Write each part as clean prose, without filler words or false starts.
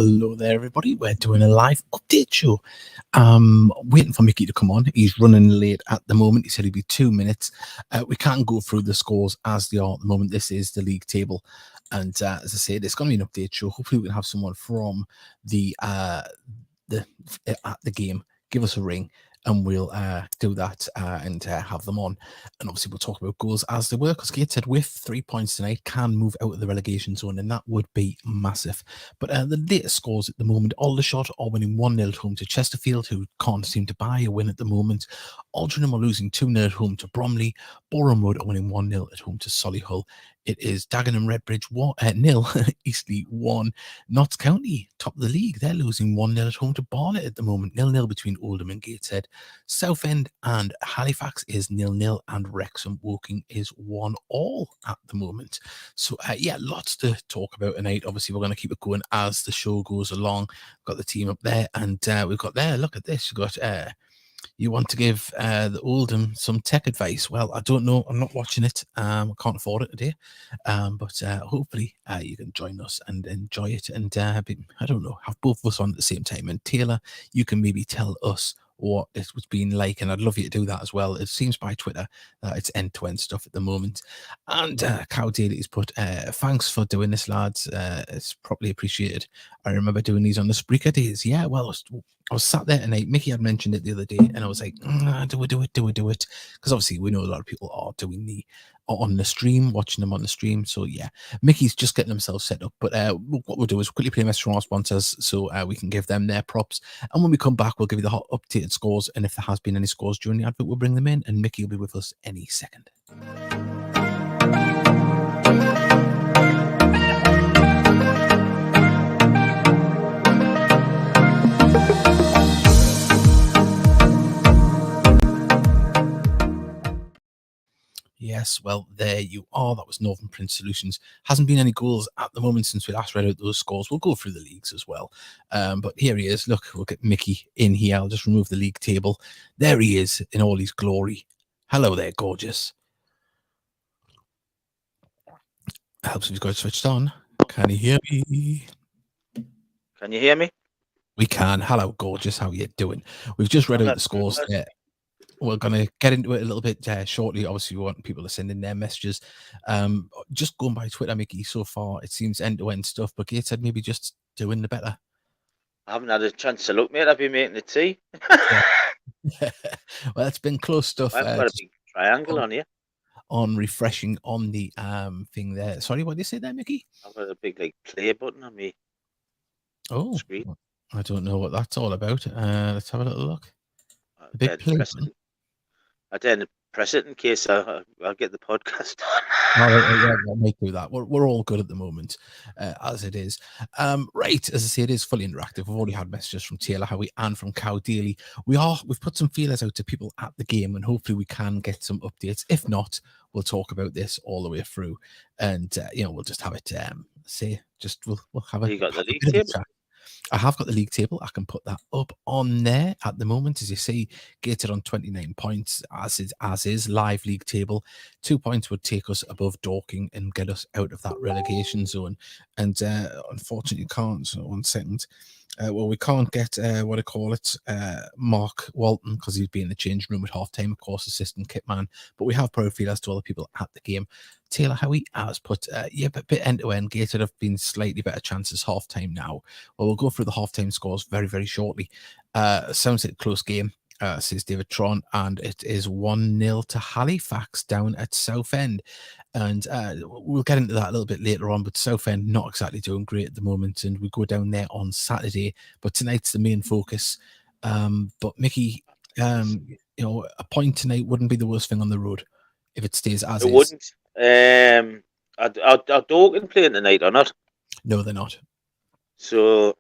Hello there, everybody. We're doing a live update show. Waiting for Mickey to come on. He's running late at the moment. He said he'd be 2 minutes. We can't go through the scores as they are at the moment. This is the league table. And as I said, it's going to be an update show. Hopefully we can have someone from the at the game give us a ring, and we'll do that and have them on. And obviously we'll talk about goals as they were, because Gateshead with 3 points tonight can move out of the relegation zone, and that would be massive. But the latest scores at the moment: Aldershot are winning 1-0 at home to Chesterfield, who can't seem to buy a win at the moment. Aldrinham are losing 2-0 at home to Bromley. Boreham Wood are winning 1-0 at home to Solihull. It is Dagenham Redbridge 0, Eastleigh 1. Notts County, top of the league, they're losing 1-0 at home to Barnet at the moment. 0-0 between Oldham and Gateshead. Southend and Halifax is 0-0, and Wrexham Woking is 1-1 at the moment. So yeah, lots to talk about tonight. Obviously we're going to keep it going as the show goes along. Got the team up there, and we've got there, look at this, you've got you want to give the Oldham some tech advice? Well, I don't know. I'm not watching it. I can't afford it today. But hopefully you can join us and enjoy it. And I don't know, have both of us on at the same time. And Taylor, you can maybe tell us what it was being like, and I'd love you to do that as well. It seems by Twitter that it's end-to-end stuff at the moment. And Cow Daily has put, thanks for doing this, lads. It's properly appreciated. I remember doing these on the Spreaker days. Yeah, well, I was sat there tonight. Mickey had mentioned it the other day, and I was like, do it. Because obviously we know a lot of people are doing the on the stream, watching them on the stream. So yeah, Mickey's just getting himself set up. But what we'll do is quickly play a message from our sponsors, so we can give them their props. And when we come back, we'll give you the hot updated scores. And if there has been any scores during the advert, we'll bring them in. And Mickey will be with us any second. Yes, well, there you are. That was Northern Prince Solutions. Hasn't been any goals at the moment since we last read out those scores. We'll go through the leagues as well. But here he is. Look, we'll get Mickey in here. I'll just remove the league table. There he is in all his glory. Hello there, gorgeous. Helps if he's got it switched on. Can you hear me? Can you hear me? We can. Hello, gorgeous. How are you doing? We've just read out the scores there. We're going to get into it a little bit shortly. Obviously, we want people to send in their messages. Just going by Twitter, Mickey, so far, it seems end-to-end stuff, but Gateshead maybe just doing the better. I haven't had a chance to look, mate. I've been making the tea. Well, it's been close stuff. I've got a big triangle on here. On refreshing on the thing there. Sorry, what did you say there, Mickey? I've got a big play button on me. Oh, screen. I don't know what that's all about. Let's have a little look. A big play button. I didn't press it in case I'll get the podcast on. Yeah, we'll make do that. We're all good at the moment, as it is. Right, as I say, it is fully interactive. We've already had messages from Taylor Howie and from Cow Daily. We've put some feelers out to people at the game, and hopefully we can get some updates. If not, we'll talk about this all the way through, and we'll just have it. We'll have a. You got the league table. I have got the league table. I can put that up on there at the moment. As you see, Gated on 29 points, as is live league table. 2 points would take us above Dorking and get us out of that relegation zone. And unfortunately, can't. So 1 second. We can't get Mark Walton, because he's been in the changing room at halftime, of course, assistant kitman. But we have profiles to other people at the game. Taylor Howie has put, but bit end-to-end. Gated have been slightly better chances half-time now. Well, we'll go through the half-time scores very, very shortly. Sounds like a close game, says David Tron, and it is 1-0 to Halifax down at Southend. And we'll get into that a little bit later on, but Southend not exactly doing great at the moment, and we go down there on Saturday. But tonight's the main focus. But Mickey, a point tonight wouldn't be the worst thing on the road if it stays as it wouldn't. Are Dorking playing tonight or not? No, they're not. So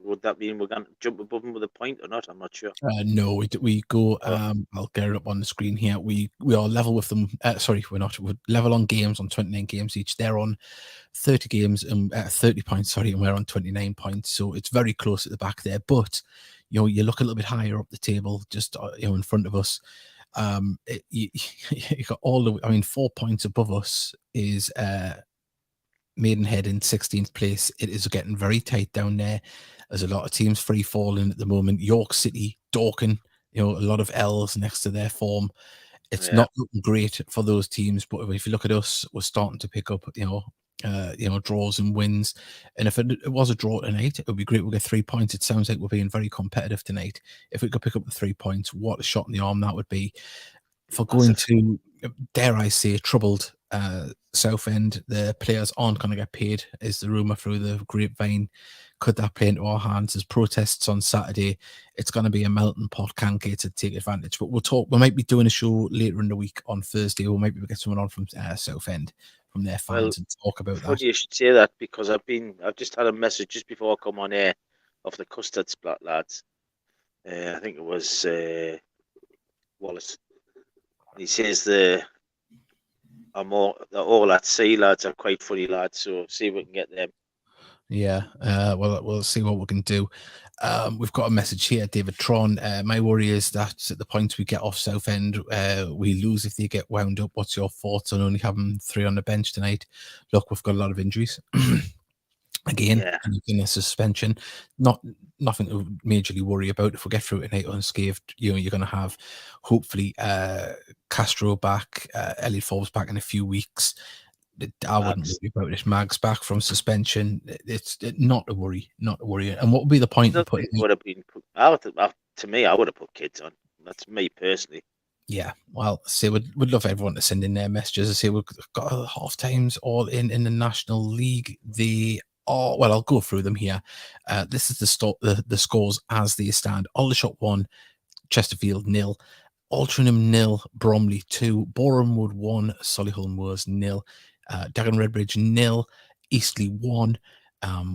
would that mean we're going to jump above them with a point or not? I'm not sure. No, we go. I'll get it up on the screen here. We are level with them. Sorry, we're not. We're level on games, on 29 games each. They're on 30 games and 30 points. Sorry, and we're on 29 points. So it's very close at the back there. But you look a little bit higher up the table, just in front of us. You got 4 points above us is Maidenhead in 16th place. It is getting very tight down there. There's a lot of teams free falling at the moment. York City, Dorking, a lot of L's next to their form. It's not looking great for those teams, but if you look at us, we're starting to pick up, draws and wins. And if it was a draw tonight, it would be great. We'll get 3 points. It sounds like we're being very competitive tonight. If we could pick up the 3 points, what a shot in the arm that would be for going to, dare I say, troubled Southend. The players aren't going to get paid, is the rumour through the grapevine. Could that play into our hands? There's protests on Saturday. It's going to be a melting pot, can't get to take advantage. But we'll talk. We might be doing a show later in the week on Thursday, or maybe we'll get someone on from Southend, from their fans, and talk about that. Funny you should say that, because I've just had a message just before I come on air of the Custard Splat lads. I think it was Wallace. He says the all at sea lads are quite funny lads, so see if we can get them. Yeah, well, we'll see what we can do. We've got a message here, David Tron. My worry is that at the point we get off Southend, we lose if they get wound up. What's your thoughts on only having 3 on the bench tonight? Look, we've got a lot of injuries. Again, in a suspension, nothing to majorly worry about. If we get through tonight unscathed, you're going to have hopefully Castro back, Elliot Forbes back in a few weeks. I wouldn't worry about it. Mag's back from suspension. It's not a worry, not a worry. And what would be the point of putting? Would have been. To me, I would have put kids on. That's me personally. Yeah, well, say we'd love everyone to send in their messages. I say we've got half times all in the National League. Well, I'll go through them here. This is the scores as they stand. Aldershot 1, Chesterfield 0, Altrincham 0, Bromley 2, Borehamwood 1, Solihull Moors 0, Dagenham Redbridge 0, Eastleigh 1.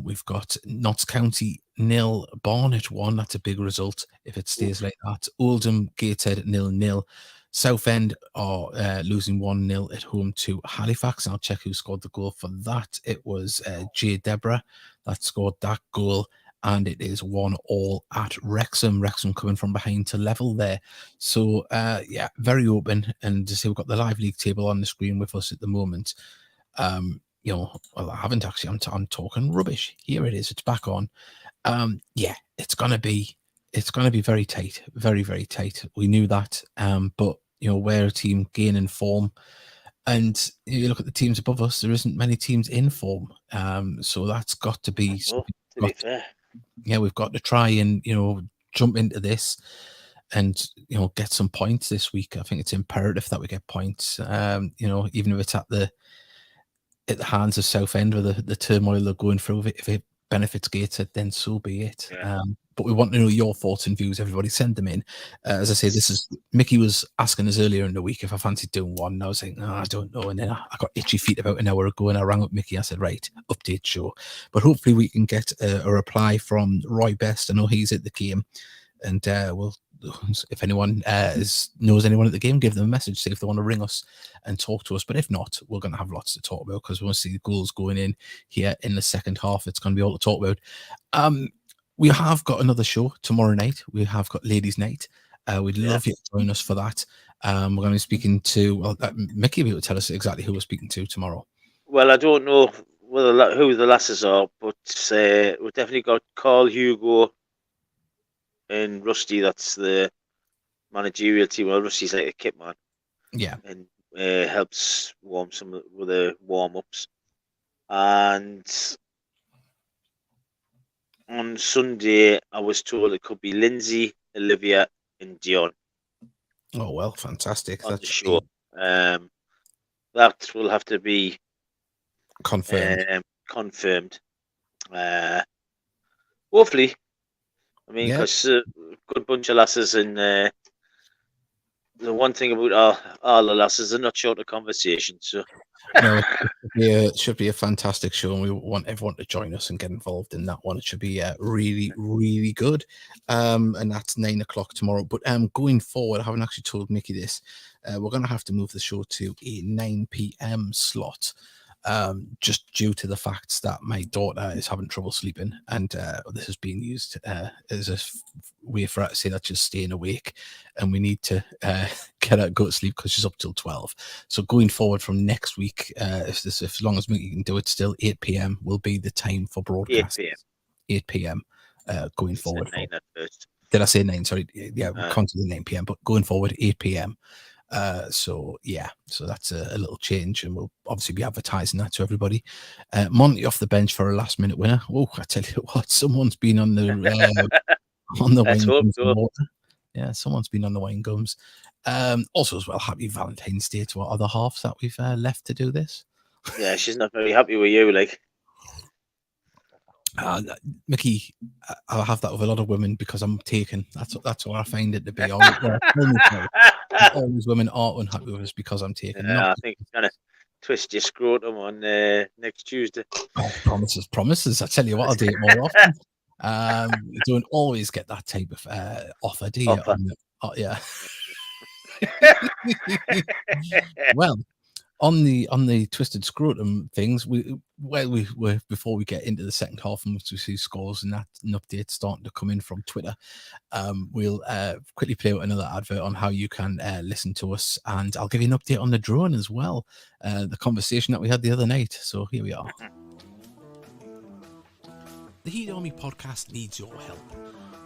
We've got Notts County 0, Barnet 1. That's a big result if it stays like that. Oldham Gateshead 0-0. Southend are losing 1-0 at home to Halifax. I'll check who scored the goal for that. It was Jay Deborah that scored that goal, and it is 1-1 at Wrexham. Wrexham coming from behind to level there. So, very open. And to see, we've got the live league table on the screen with us at the moment. Well, I haven't actually. I'm talking rubbish. Here it is. It's back on. It's gonna be very tight, very, very tight. We knew that. But we're a team gaining form, and you look at the teams above us. There isn't many teams in form. So that's got to be. To be fair. Yeah, we've got to try and jump into this, and get some points this week. I think it's imperative that we get points. Even if it's at the hands of Southend with the turmoil they're going through. If it benefits Gateshead, then so be it. Yeah. But we want to know your thoughts and views. Everybody, send them in. As I say, Mickey was asking us earlier in the week if I fancied doing one, and I was like, no, I don't know. And then I got itchy feet about an hour ago, and I rang up Mickey. I said, right, update show. But hopefully we can get a reply from Roy Best. I know he's at the game, and if anyone knows anyone at the game, give them a message, see if they want to ring us and talk to us. But if not, we're going to have lots to talk about, because we want to see the goals going in here in the second half. It's going to be all to talk about. We have got another show tomorrow night. We have got Ladies' Night. We'd love you to join us for that. We're going to be speaking to, Mickey will tell us exactly who we're speaking to tomorrow. Well, I don't know who the lasses are, but we've definitely got Carl, Hugo, and Rusty. That's the managerial team. Well, Rusty's like a kit man. Yeah. And helps warm some with the warm-ups. And on Sunday, I was told it could be Lindsay, Olivia, and Dion. Oh, well, fantastic. On the show. That will have to be confirmed. Hopefully. I mean, because a good bunch of lasses, and the one thing about all the lasses, they're not short of conversation. So no, it should be a fantastic show, and we want everyone to join us and get involved in that one. It should be really, really good. And that's 9 o'clock tomorrow. But going forward, I haven't actually told Mickey this. We're going to have to move the show to a 9 p.m. slot. Just due to the fact that my daughter is having trouble sleeping, and this is being used as a wait for her to say that she's staying awake, and we need to get her go to sleep because she's up till 12. So going forward from next week, if as long as Mickey can do it, still 8 p.m. will be the time for 8 broadcast. p.m. 8 p.m. Going forward. 9 at first. Did I say 9? Sorry, yeah, we can't do the 9 p.m. But going forward, 8 p.m. So that's a little change, and we'll obviously be advertising that to everybody. Monty off the bench for a last minute winner. Oh, I tell you what, someone's been on the Let's wine hope gums so. and water. Yeah, someone's been on the wine gums. Also as well, happy Valentine's Day to our other halves that we've left to do this. Yeah, she's not very happy with you, like. Mickey, I have that with a lot of women because I'm taken. That's what I find it to be. Always women are unhappy with us because I'm taken. Yeah, I think you're gonna twist your scrotum on next Tuesday. Oh, promises. I tell you what, I'll do it more often. You don't always get that type of offer, do you? Offer. Yeah. Well, on the twisted scrotum things, we were before we get into the second half and we see scores and updates starting to come in from Twitter. We'll quickly play out another advert on how you can listen to us, and I'll give you an update on the drone as well, the conversation that we had the other night. So here we are. The Heat Army podcast needs your help.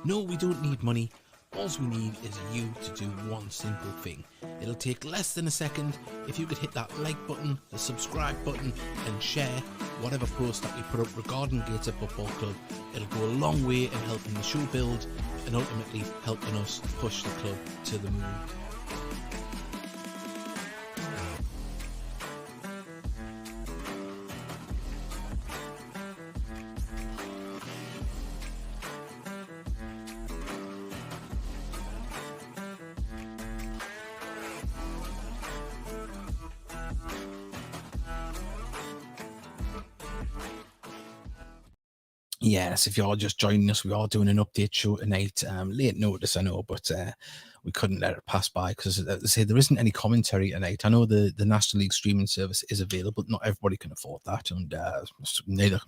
No, we don't need money. All we need is you to do one simple thing. It'll take less than a second. If you could hit that like button, the subscribe button, and share whatever post that we put up regarding Gateshead Football Club, it'll go a long way in helping the show build and ultimately helping us push the club to the moon. Yes, if you're just joining us, we are doing an update show tonight. Late notice, I know, but we couldn't let it pass by because, as I say, there isn't any commentary tonight. I know the National League streaming service is available, but not everybody can afford that. And neither,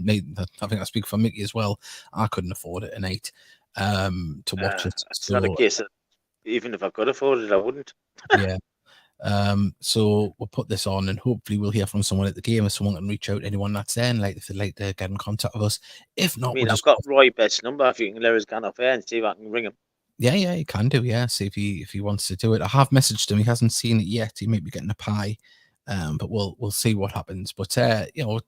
I think I speak for Mickey as well. I couldn't afford it tonight to watch it. It's not a case that even if I could afford it, I wouldn't. Yeah. So we'll put this on and hopefully we'll hear from someone at the game, if someone can reach out to anyone that's there and like if they'd like to get in contact with us. If not, I mean, I've got Roy Best's number. If you can let us get off air and see if I can ring him. Yeah, you can do. Yeah, see if he wants to do it. I have messaged him. He hasn't seen it yet. He might be getting a pie, but we'll see what happens. But we're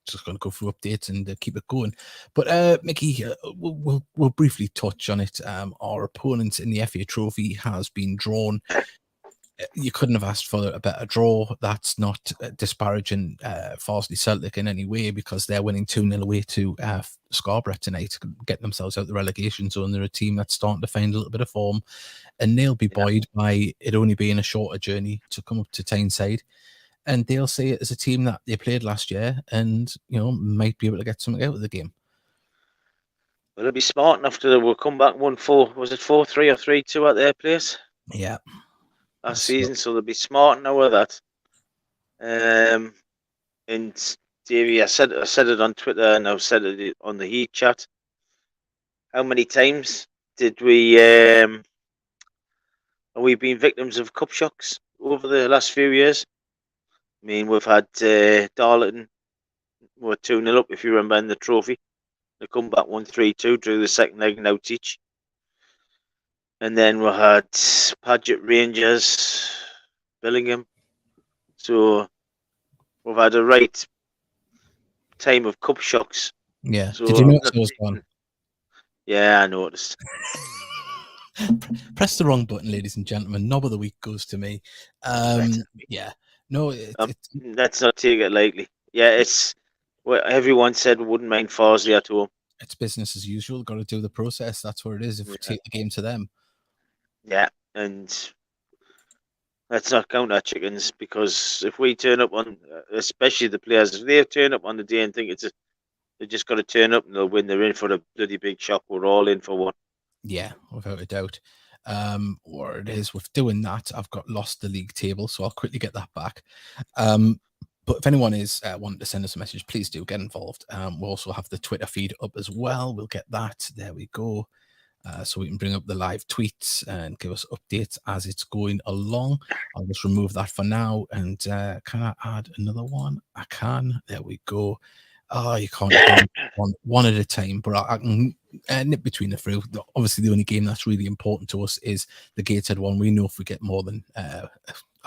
just going to go through updates and keep it going. But Mickey, we'll briefly touch on it. Our opponent in the FA Trophy has been drawn. You couldn't have asked for a better draw. That's not disparaging Farsley Celtic in any way because they're winning 2-0 away to Scarborough tonight, getting themselves out the relegation zone. They're a team that's starting to find a little bit of form, and they'll be buoyed by it only being a shorter journey to come up to Tyneside. And they'll see it as a team that they played last year and, might be able to get something out of the game. Well, they'll be smart enough to come back 1-4. Was it 4-3 or 3-2 at their place? Yeah. Last season, so they'll be smart now with that. And Davey, I said it on Twitter and I've said it on the Heat chat. How many times did we have we been victims of cup shocks over the last few years? I mean, we've had Darlington were 2-0 up, if you remember, in the trophy. They come back 1-3-2, drew the second leg and out each. And then we had Paget Rangers, Billingham. So we've had a right time of cup shocks. Yeah. So did you notice I was gone? Yeah, I noticed. Press the wrong button, ladies and gentlemen. Knob of the week goes to me. Yeah. No, let's not take it lightly. Yeah, it's what everyone said we wouldn't mind Farsley at home. It's business as usual. Got to do the process. That's what it is. If we take the game to them. Yeah, and let's not count our chickens because if we turn up on, especially the players, if they turn up on the day and think they just got to turn up and they'll win, they're in for a bloody big shock. We're all in for one. Yeah, without a doubt. Or it is with doing that, I've got lost the league table, so I'll quickly get that back. But if anyone is wanting to send us a message, please do get involved. We'll also have the Twitter feed up as well. We'll get that. There we go. so we can bring up the live tweets and give us updates as it's going along. I'll just remove that for now. And can I add another one? I can. There we go. Oh, you can't do one at a time, but I can nip between the three. Obviously, the only game that's really important to us is the Gateshead one. We know if we get more than a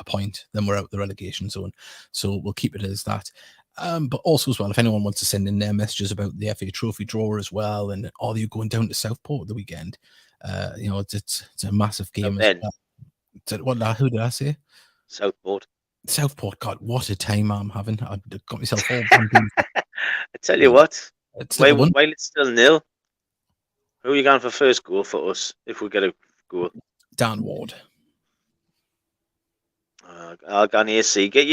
point, then we're out the relegation zone. So we'll keep it as that. But also as well, if anyone wants to send in their messages about the FA Trophy draw as well, and are you going down to Southport the weekend? It's a massive game as well. Who did I say? Southport. Southport. God, what a time I'm having! I got myself all bamboozled. I tell you what, It's while, one. while it's still nil, who are you going for first goal for us if we get a goal? Dan Ward. I'll go near C. Get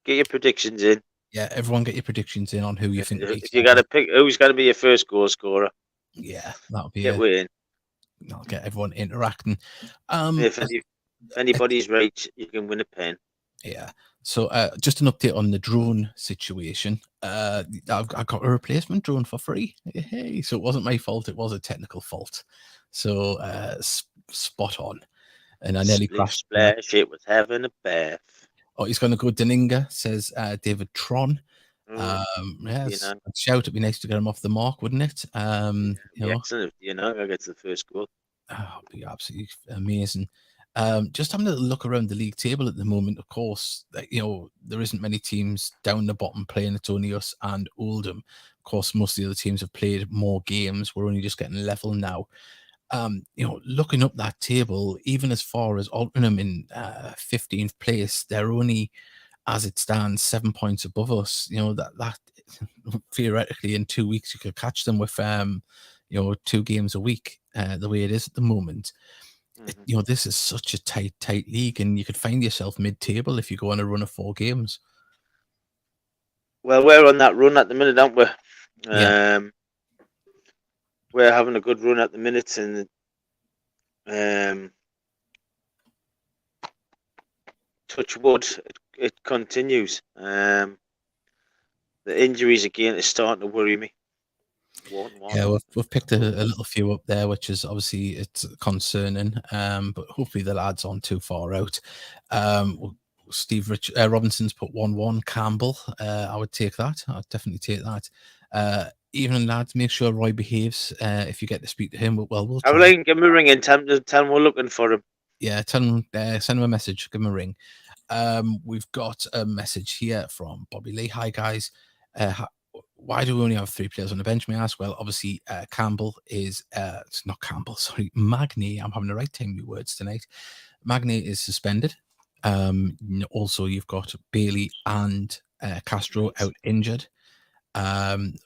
your predictions in. Yeah, everyone get your predictions in on who you think. If you got to pick, who's going to be your first goal scorer? Yeah, that'll be Get in. I'll get everyone interacting. If anybody's right, you can win a pen. Yeah. So just an update on the drone situation. I got a replacement drone for free. Hey, so it wasn't my fault. It was a technical fault. So spot on. And I nearly crashed. Splash! It was having a bath. Oh, he's going to go Deninga, says David Tron. Yes, shout. It'd be nice to get him off the mark, wouldn't it? Excellent if I get to the first goal. Oh, it'd be absolutely amazing. Just having a look around the league table at the moment, of course, there isn't many teams down the bottom playing. It's only us and Oldham. Of course, most of the other teams have played more games. We're only just getting level now. Looking up that table, even as far as Altrincham in 15th place, they're only, as it stands, 7 points above us. That theoretically in 2 weeks you could catch them with 2 games a week, the way it is at the moment. This is such a tight league, and you could find yourself mid-table if you go on a run of 4 games. Well, we're on that run at the minute, aren't we? Yeah. We're having a good run at the minute, and touch wood, it continues. The injuries again is starting to worry me. Yeah, we've picked a little few up there, which is obviously it's concerning. But hopefully the lads aren't too far out. Steve Robinson's put 1-1. Campbell, I would take that. I'd definitely take that. Evening, lads, make sure Roy behaves. If you get to speak to him, we'll try. I give him a ring and tell him we're looking for him. Yeah, tell him, send him a message, give him a ring. We've got a message here from Bobby Lee. Hi, guys. Why do we only have 3 players on the bench, may I ask? Well, obviously, Campbell is... it's not Campbell, sorry. Magny. I'm having the right time with words tonight. Magny is suspended. Also, you've got Bailey and Castro out injured.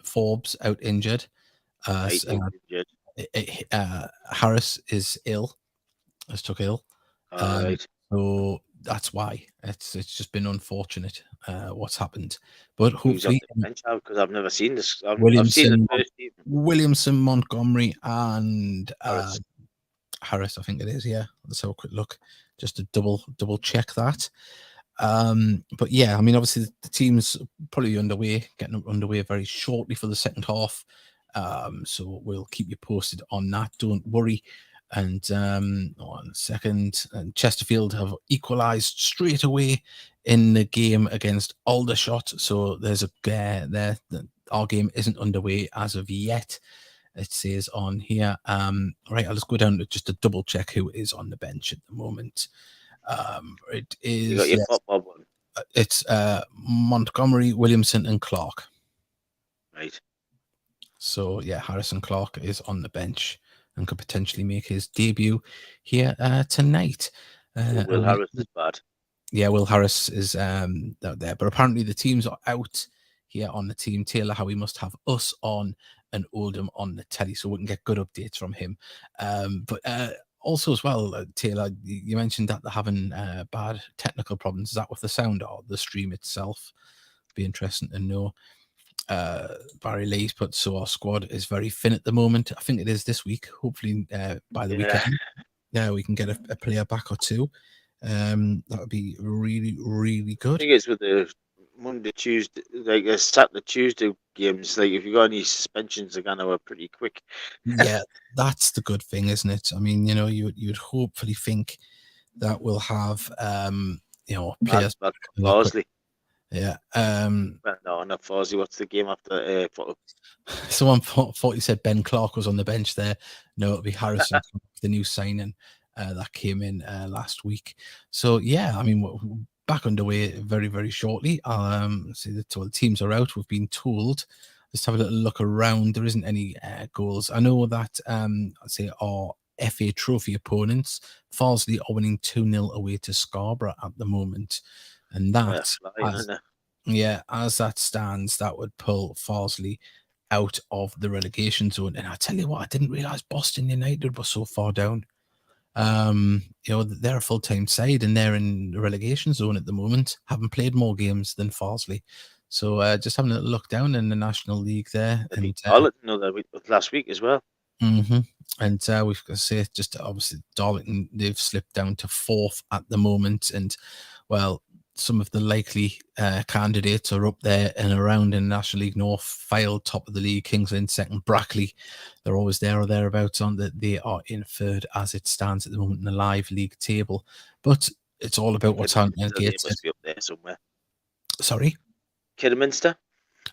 Forbes out injured. Harris is ill. Has took ill. Right. So that's why it's just been unfortunate what's happened. But hopefully, because I've never seen this. I've Williamson, seen the first team. Williamson, Montgomery, and Harris. Harris, I think it is. Yeah, let's have a quick look just to double check that. But yeah, I mean, obviously the team's probably getting underway very shortly for the second half. So we'll keep you posted on that. Don't worry. And 1 second, and Chesterfield have equalised straight away in the game against Aldershot. So there's our game isn't underway as of yet. It says on here. Right, I'll just go down to just to double check who is on the bench at the moment. It is. You got your football one. It's Montgomery, Williamson, and Clark. Right. So yeah, Harrison Clark is on the bench and could potentially make his debut here tonight. Will Harris is bad. Yeah, Will Harris is out there, but apparently the teams are out here on the team. Taylor Howie must have us on and Oldham on the telly, so we can get good updates from him. But also as well, Taylor, you mentioned that they're having bad technical problems. Is that with the sound or the stream itself? Be interesting to know. Barry Lee's put, so our squad is very thin at the moment. I think it is this week. Hopefully by the weekend, we can get a player back or two. That would be really, really good. I think it's with the Monday, Tuesday, like a Saturday, Tuesday games. Like if you got any suspensions, they're gonna were pretty quick. Yeah, that's the good thing, isn't it? I mean, you'd hopefully think that we'll have players That a lot quicker. Farsley. Yeah. Well, no, not Farsley. What's the game after? Someone thought you said Ben Clark was on the bench there. No, it'll be Harrison, the new signing that came in last week. So yeah, I mean, we're back underway very, very shortly. See the teams are out. We've been told. Let's have a little look around. There isn't any goals. I know that I'd say our FA Trophy opponents, Farsley, are winning 2-0 away to Scarborough at the moment, and that flying, has isn't it? yeah, as that stands, that would pull Farsley out of the relegation zone. And I tell you what, I didn't realise Boston United were so far down. They're a full-time side and they're in the relegation zone at the moment, having played more games than Farsley. So just having a little look down in the National League there. They beat Darlington another week, last week as well. And we've got to say, just obviously, Darlington, they've slipped down to 4th at the moment. And, well, some of the likely candidates are up there and around in National League North. Fylde, top of the league. Kings Lynn, second. Brackley, they're always there or thereabouts on that. They are in third as it stands at the moment in the live league table. But it's all about what's happening at They Gateshead. must be up there somewhere. Sorry? Kidderminster?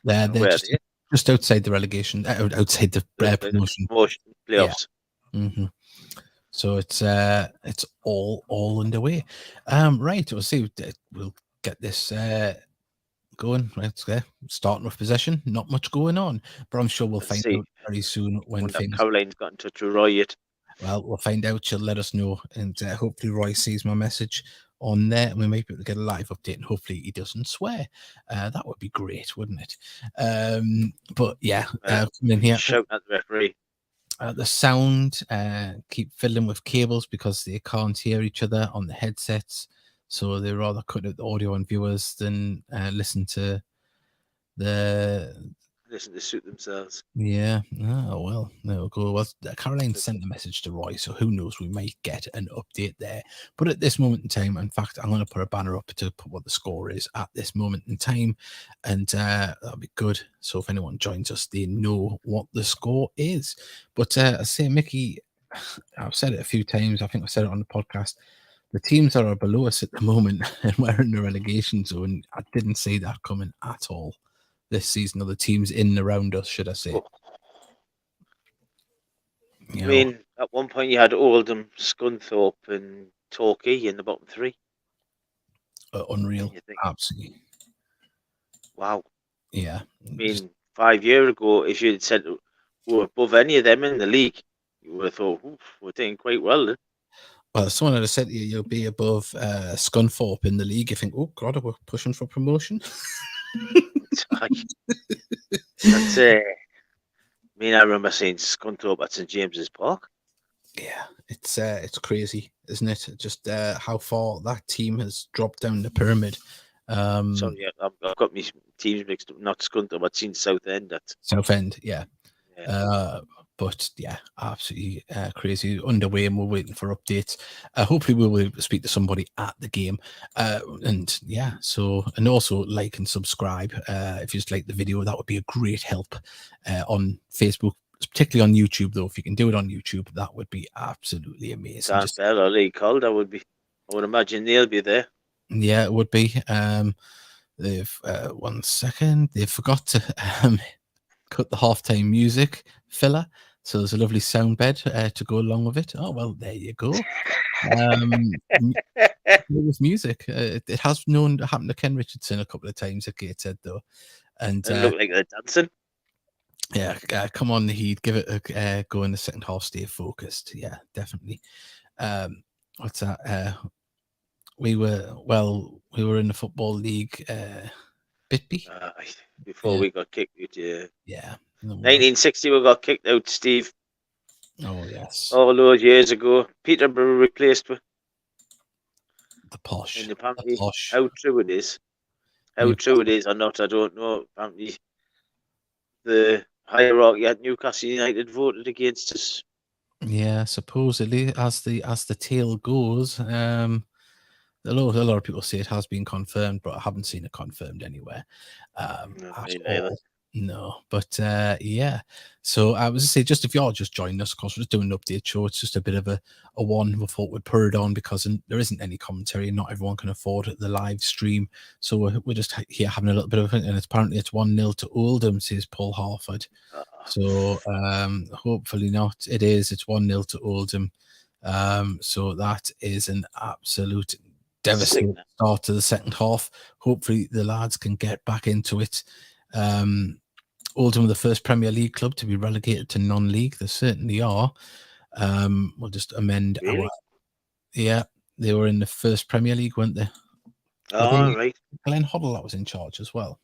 They're Where just, just outside the relegation, outside the promotion. Playoffs. Yeah. So it's all underway. Right, we'll see. We'll get this going. Right, starting with possession. Not much going on, but I'm sure we'll find out very soon when things. Caroline's got in touch with Roy yet. Well, we'll find out. She'll let us know, and hopefully Roy sees my message on there, and we may be able to get a live update. And hopefully he doesn't swear. That would be great, wouldn't it? But yeah, coming in here. Shout at the referee. The sound, keep fiddling with cables because they can't hear each other on the headsets. So they rather cut out the audio on viewers than listen to suit themselves. Yeah. Oh, well, there we go. Well, Caroline sent a message to Roy, so who knows? We might get an update there. But at this moment in time, in fact, I'm going to put a banner up to put what the score is at this moment in time, and that'll be good. So if anyone joins us, they know what the score is. But I say, Mickey, I've said it a few times. I think I've said it on the podcast. The teams that are below us at the moment, and we're in the relegation zone. I didn't see that coming at all this season, or the teams in and around us, should I say. I mean, at one point you had Oldham, Scunthorpe and Torquay in the bottom 3. Unreal. Absolutely. Wow. Yeah. I mean, 5 years ago, if you had said we're above any of them in the league, you would have thought, we're doing quite well then. Well, someone had said to you, you'll be above Scunthorpe in the league. You think, oh, God, we're pushing for promotion. That's I mean, I remember seeing Scunthorpe at St James's Park. Yeah, it's crazy, isn't it? Just how far that team has dropped down the pyramid. Sorry, I've got my teams mixed up. Not Scunthorpe, I'd seen Southend. Southend, yeah. But yeah, absolutely crazy. Underway, and we're waiting for updates. Hopefully, we'll speak to somebody at the game. And yeah, and also like and subscribe if you just like the video. That would be a great help on Facebook, particularly on YouTube. Though, if you can do it on YouTube, that would be absolutely amazing. Bell or Lee Calder would be. I would imagine they'll be there. Yeah, it would be. They've 1 second. They forgot to cut the halftime music filler, so there's a lovely sound bed to go along with it. Oh well, there you go. With music, it has happened to Ken Richardson a couple of times at Gateshead though, and look like they're dancing. Yeah, come on, he'd give it a go in the second half. Stay focused. Yeah, definitely. What's that? We were in the football league. Bitby. Before we got kicked out, yeah. 1960 we got kicked out, Steve. Oh yes. All those years ago. Peterborough replaced with the posh. And apparently, how true it is. How true it is or not, I don't know. Apparently the hierarchy at Newcastle United voted against us. Yeah, supposedly as the tale goes, a lot of people say it has been confirmed, but I haven't seen it confirmed anywhere at all. No, but yeah. So I was to say, just if you're just joining us, of course, we're just doing an update show. It's just a bit of a one. We thought we'd put it on because there isn't any commentary, and not everyone can afford the live stream. So we're just here having a little bit of it, and apparently it's 1-0 to Oldham, says Paul Harford. Uh, So hopefully not. It is. It's 1-0 to Oldham. So that is an absolute devastating Sickening. start to the second half. Hopefully the lads can get back into it. Oldham are the first Premier League club to be relegated to non-league. They certainly are. We'll just amend our. Really? Yeah, they were in the first Premier League, weren't they? Were All they right. Glenn Hoddle that was in charge as well?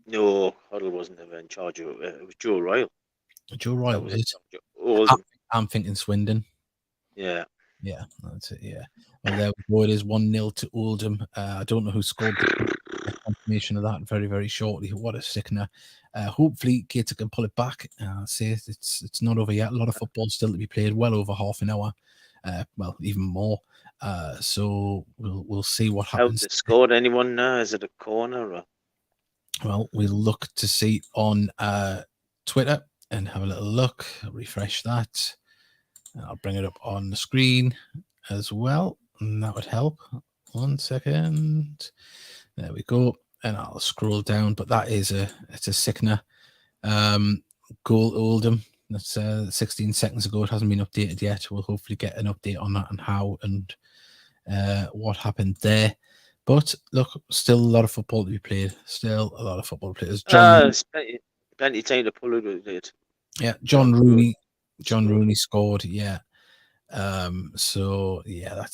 No, Huddle wasn't ever in charge of it. It was Joe Royal Joe that Royal was was in it? charge of I'm, Oldham. I'm thinking Swindon. Yeah. Yeah, that's it. Yeah. Well, there we go. It is 1-0 to Oldham. I don't know who scored the goal. Get confirmation of that very, very shortly. What a sickener. Hopefully, Gator can pull it back. Say it's not over yet. A lot of football still to be played. Well over half an hour. Well, even more. So we'll see what Out happens. they scored anyone now? Is it a corner or? Well, we'll look to see on Twitter and have a little look. Refresh that. And I'll bring it up on the screen as well, and that would help. 1 second. There we go. And I'll scroll down, but it's a sickener. Goal Oldham. That's 16 seconds ago. It hasn't been updated yet. We'll hopefully get an update on that and how and what happened there. But look, still a lot of football to be played. Still a lot of football players. It's plenty of time to pull it with it. Yeah, John Rooney John scored. Rooney scored. Yeah. So yeah,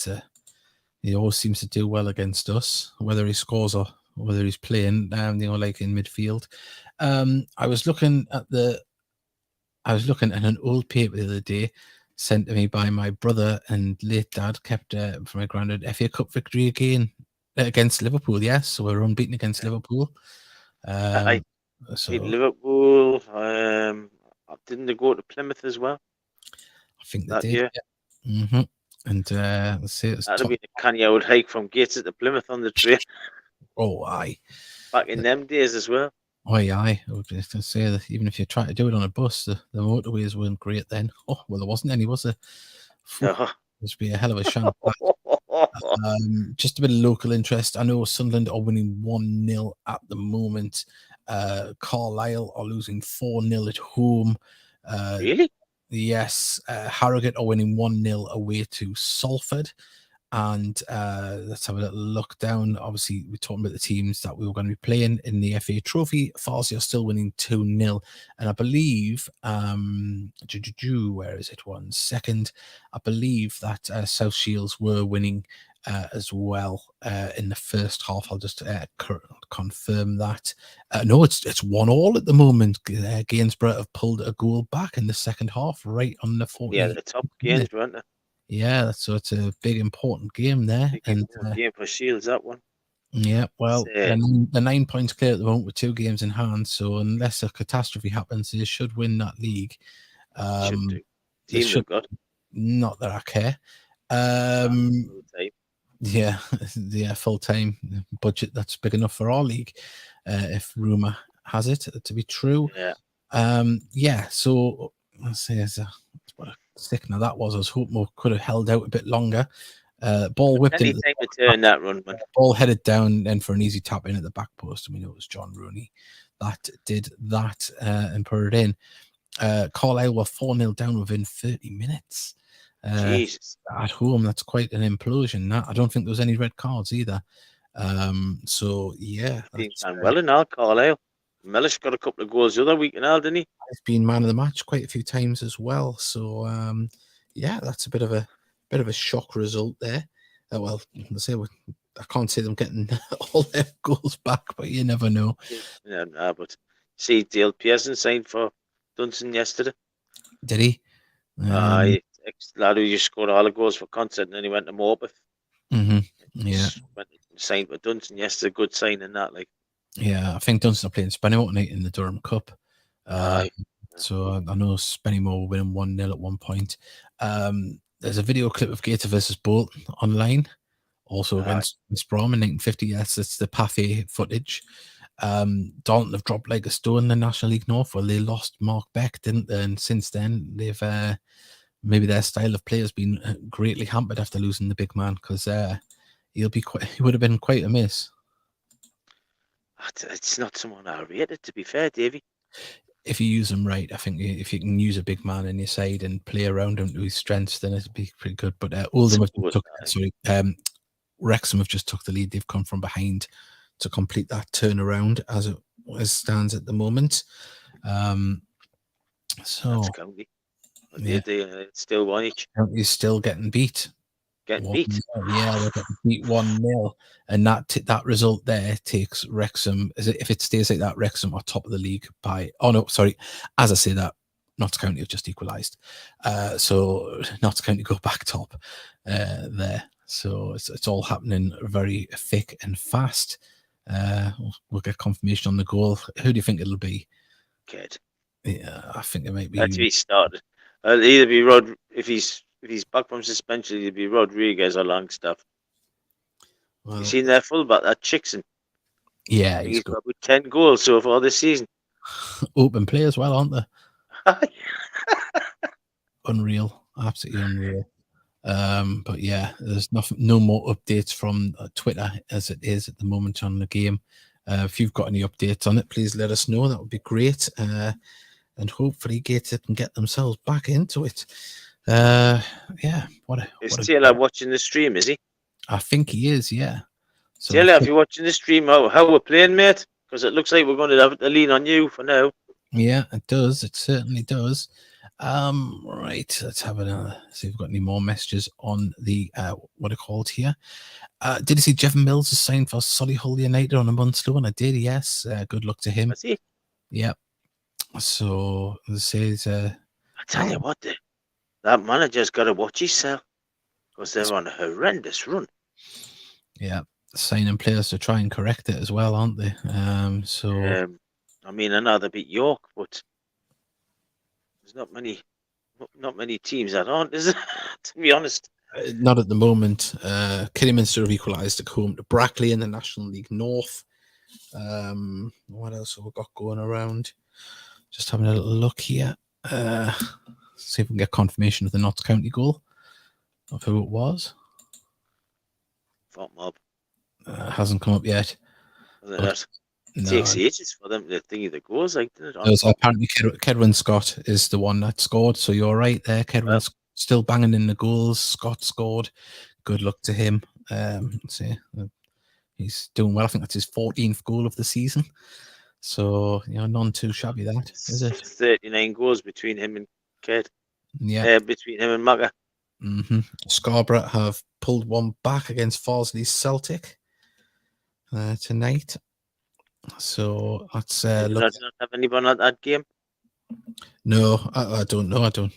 he always seems to do well against us, whether he scores or whether he's playing. Like in midfield. I was looking at an old paper the other day sent to me by my brother and late dad, kept from my granddad, FA Cup victory again against Liverpool. Yes, so we're unbeaten against Liverpool. I beat So Liverpool. Didn't they go to Plymouth as well I think they that did. year? Yeah. And let's see, it was That'd have top. been a canny old hike from Gateshead to Plymouth on the train Oh, aye. back in them days as well. Oh, aye. I was just to say that even if you try to do it on a bus, the motorways weren't great then. Oh, well, there wasn't any, was there? Phew, No. this would be a hell of a shank. Just a bit of local interest. I know Sunderland are winning 1-0 at the moment. Carlisle are losing 4-0 at home. Really? Yes, Harrogate are winning 1-0 away to Salford. And let's have a little look down. Obviously, we're talking about the teams that we were going to be playing in the FA Trophy. Farsley are still winning 2-0. And I believe, where is it? 1 second. I believe that South Shields were winning as well in the first half. I'll just confirm that. No, it's 1-1 at the moment. Gainsborough have pulled a goal back in the second half, right on the 40. Yeah, the top games, weren't they? Yeah, so it's a big important game there, Big and game for Shields, that one. yeah, well, So, the 9 points clear at the moment with 2 games in hand. So unless a catastrophe happens, they should win that league. should do. They Team should. they've got. Not that I care. Full time. Yeah, the full time budget that's big enough for our league, if rumor has it to be true. Yeah. Yeah. So let's say what a sickener that was. I was hoping we could have held out a bit longer. Ball whipped Plenty into time to turn that run, man. ball headed down then for an easy tap in at the back post. I mean, it was John Rooney that did that and put it in. Carlisle were 4-0 down within 30 minutes. Jesus. At home, that's quite an implosion. I don't think there was any red cards either. So yeah, Been playing well in Carlisle. Mellish got a couple of goals the other week in Al, didn't he? he's been man of the match quite a few times as well. So yeah, that's a bit of a shock result there. Well, I say I can't see them getting all their goals back, but you never know. Yeah, nah, but see, Dale Pearson signed for Dunson yesterday. Did he? Lad who just scored all the goals for Concert, and then he went to Morpeth. Yeah. Signed for Dunson yesterday. Good signing that, like. Yeah, I think Dunstone are playing Spennymoor tonight in the Durham Cup. So I know Spennymoor will win 1-0 at one point. There's a video clip of Gator versus Bolton online, also against West Brom in 1950. Yes, it's the Pathé footage. Dalton have dropped like a stone in the National League North. Well, they lost Mark Beck, didn't they? And since then, they've maybe their style of play has been greatly hampered after losing the big man, because he would have been quite a miss. It's not someone I rated, to be fair, Davey. If you use him right, I think if you can use a big man in your side and play around him to his strengths, then it'd be pretty good. But Oldham Wrexham have just took the lead. They've come from behind to complete that turnaround as it stands at the moment. So that's County. They still won each. County's still getting beat. Getting beat. Yeah, they're getting beat 1-0, and that result there takes Wrexham. If it stays like that, Wrexham are top of the league by. Oh no, sorry. As I say that, Notts County have just equalised, so Notts County go back top there. So it's all happening very thick and fast. We'll get confirmation on the goal. Who do you think it'll be? Kid. Yeah, I think it might be. That's who he started. It'll either be Rod if he's back from suspension. It'll be Rodriguez or Longstaff. Well, you seen their fullback, that Chickson? Yeah, he's got about 10 goals so far this season. Open play as well, aren't they? Unreal, absolutely unreal. But yeah, there's no more updates from Twitter as it is at the moment on the game. If you've got any updates on it, please let us know. That would be great. And hopefully Gateshead can get themselves back into it. Yeah, is Taylor watching the stream, is he? I think he is, yeah. So Taylor, if you're watching the stream, how we're playing, mate? Because it looks like we're going to have to lean on you for now. Yeah, it does. It certainly does. Right, let's have another. See if we've got any more messages on the what are called here. Did you see Jeff Mills is signed for Solihull United on a month's loan? I did, yes. Good luck to him. Was he? Yeah. So this says I tell you what, that manager's got to watch himself because they're on a horrendous run. Yeah, signing players to try and correct it as well, aren't they? I mean, I know they beat York, but there's not many teams that aren't, is it? To be honest. Not at the moment. Kidderminster have equalised at home to Brackley in the National League North. What else have we got going around? Just having a little look here. See if we can get confirmation of the Notts County goal of who it was. Fort Mob. Hasn't come up yet. It takes ages for them to think the goals, like, so apparently Kedwin Scott is the one that scored, so you're right there. Kedwin's still banging in the goals. Scott scored. Good luck to him. He's doing well. I think that's his 14th goal of the season. So, none too shabby, that, is it? 39 goals between him and Ked. Yeah. Between him and Magga. Mm-hmm. Scarborough have pulled one back against Farsley Celtic tonight. So let's look. Not have anyone at that game? No, I don't know. I don't.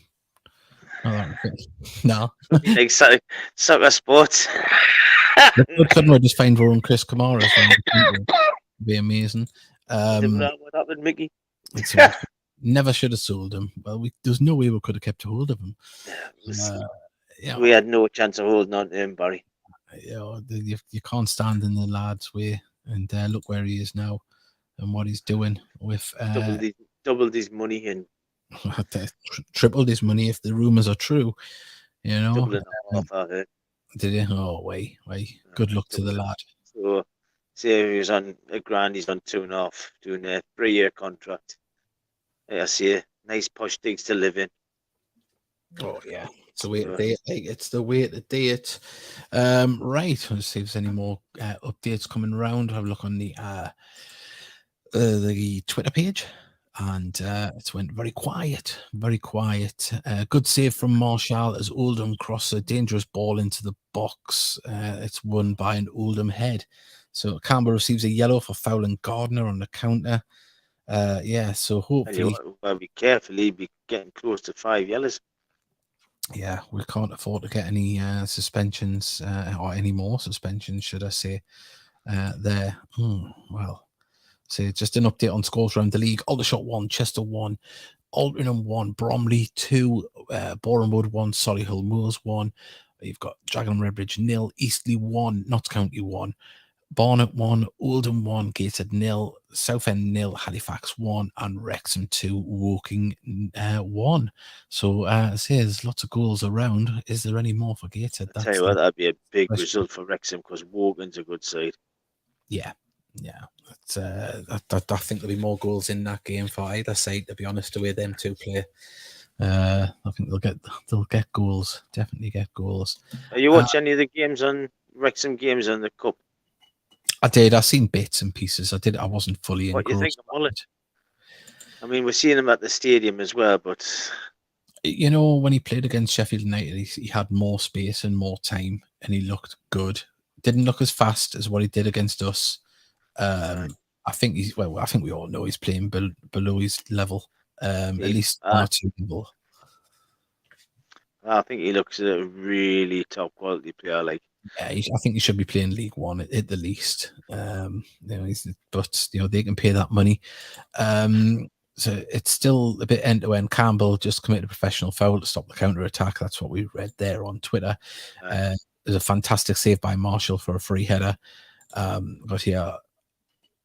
No. Like soccer sports. Couldn't we just find our own Chris Kamara? It'd be amazing. What happened, Mickey? Never should have sold him. Well, there's no way we could have kept hold of him. We had no chance of holding on to him, Barry. You can't stand in the lad's way, and look where he is now and what he's doing with doubled his money and tripled his money if the rumours are true. Doubling half, I heard. Did he? Oh, wait. Good luck to the lad. So, say he was on $1,000, he's on 2.5, doing a 3-year contract. I see nice posh digs to live in. Oh yeah, it's the way to do it. It's the way to do it. Right. Let's see if there's any more updates coming around. Have a look on the Twitter page, and it went very quiet. Very quiet. Good save from Marshall as Oldham cross a dangerous ball into the box. It's won by an Oldham head. So Campbell receives a yellow for fouling Gardner on the counter. So hopefully, well, be careful. He'd be getting close to 5 yellows. Yeah, we can't afford to get any suspensions or any more suspensions, should I say? There. Well, so just an update on scores around the league. Aldershot 1, Chester 1, Altrincham 1, Bromley 2, Borehamwood 1, Solihull Moors 1. You've got Dragon Redbridge 0, Eastleigh 1, Notts County 1. Barnet 1, Oldham 1, Gateshead 0, Southend 0, Halifax 1, and Wrexham 2, Woking 1. So, I say there's lots of goals around. Is there any more for Gateshead? I tell That's you what, the that'd be a big question. result for Wrexham because Wogan's a good side. Yeah, yeah. I think there'll be more goals in that game for either side. To be honest, the way them two play, I think they'll get goals. Definitely get goals. Are you Uh, watch any of the games on Wrexham games on the cup? I did. I seen bits and pieces. I did. I wasn't fully What do you think engrossed of by Mullen? it. I mean, we're seeing him at the stadium as well, but You know, when he played against Sheffield United, he had more space and more time, and he looked good. Didn't look as fast as what he did against us. uh, I think he's well. I think we all know he's playing below his level, at he, least one uh, or two level. I think he looks a really top quality player. Like, Yeah, I think he should be playing League One at the least. But they can pay that money. So it's still a bit end to end. Campbell just committed a professional foul to stop the counter attack. That's what we read there on Twitter. uh, Uh, there's a fantastic save by Marshall for a free header. But yeah,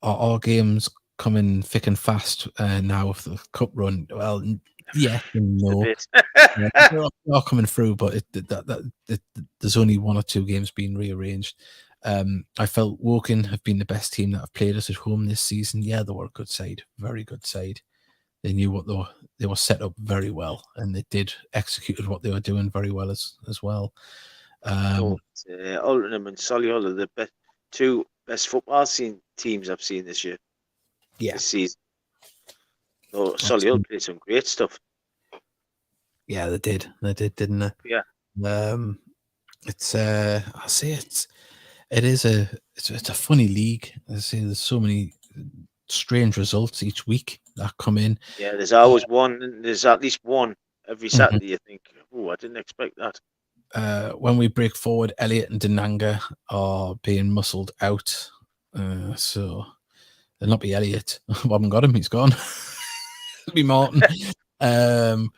our games coming thick and fast now with the cup run. Well, yes and just a no. bit. Yeah, they're all coming through, but there's only one or two games being rearranged. I felt Woking have been the best team that have played us at home this season. Yeah, they were a good side, very good side. They knew what they were set up very well, and they did executed what they were doing very well as well. I Um, thought Oldham and Solihull are the two best football teams I've seen yeah, this season. Though Solihull absolutely. played some great stuff. Yeah, they did. They did, didn't Yeah, they? It's I say it's a funny league. I say there's so many strange results each week that come in. yeah. There's always one. There's at least one every Mhm. Saturday. You think, oh, I didn't expect that. When we break forward, Elliot and Denanga are being muscled out. So it'll not be Elliot. We haven't got him. He's gone. It'll be Martin. Um,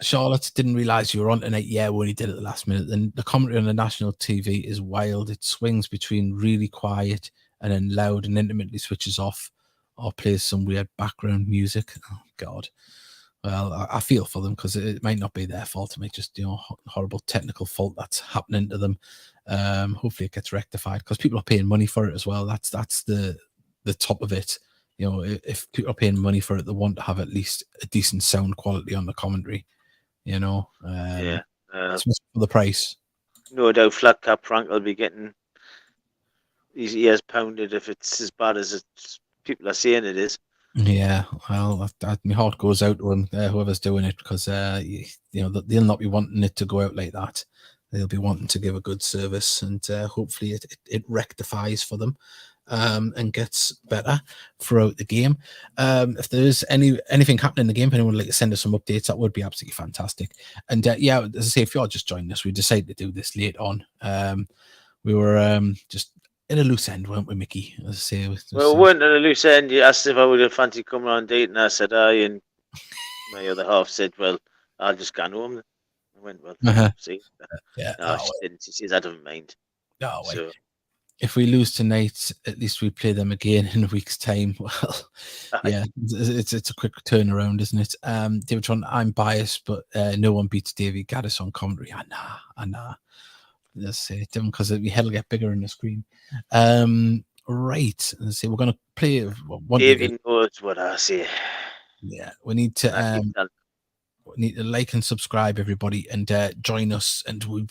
Charlotte didn't realise you were on tonight. Yeah, we only did it at the last minute. Then the commentary on the national TV is wild. It swings between really quiet and then loud and intermittently switches off or plays some weird background music. Oh, God. Well, I feel for them because it might not be their fault. It might just, horrible technical fault that's happening to them. Hopefully it gets rectified because people are paying money for it as well. That's the top of it. If people are paying money for it, they want to have at least a decent sound quality on the commentary. Yeah, Especially for the price. no doubt. Flat Cap Frank will be getting his ears pounded if it's as bad as people are saying it is. Yeah, well, my heart goes out to him, whoever's doing it, because they'll not be wanting it to go out like that. They'll be wanting to give a good service, and hopefully it rectifies for them, and gets better throughout the game. If there's anything happening in the game, if anyone would like to send us some updates, that would be absolutely fantastic. And yeah, as I say, if you're just joining us, we decided to do this late on. We were just in a loose end, weren't we, Mickey? As I say, Well, we weren't at a loose end. You asked if I would have fancied coming on date, and I said aye, and my other half said, "Well, I'll just go home." I went, "Well, uh-huh. see." Yeah. No, she didn't. She says, "I don't mind." No way. So, If we lose tonight, at least we play them again in a week's time. Well, aye, yeah, it's a quick turnaround, isn't it? David Tron, I'm biased, but no one beats Davy Gaddis on commentary. I know. Let's say because the head will get bigger on the screen. Right. Let's see. We're gonna play. Want you to, Davy knows what I say, yeah. We need and I to keep telling. like and subscribe, everybody, and join us, and we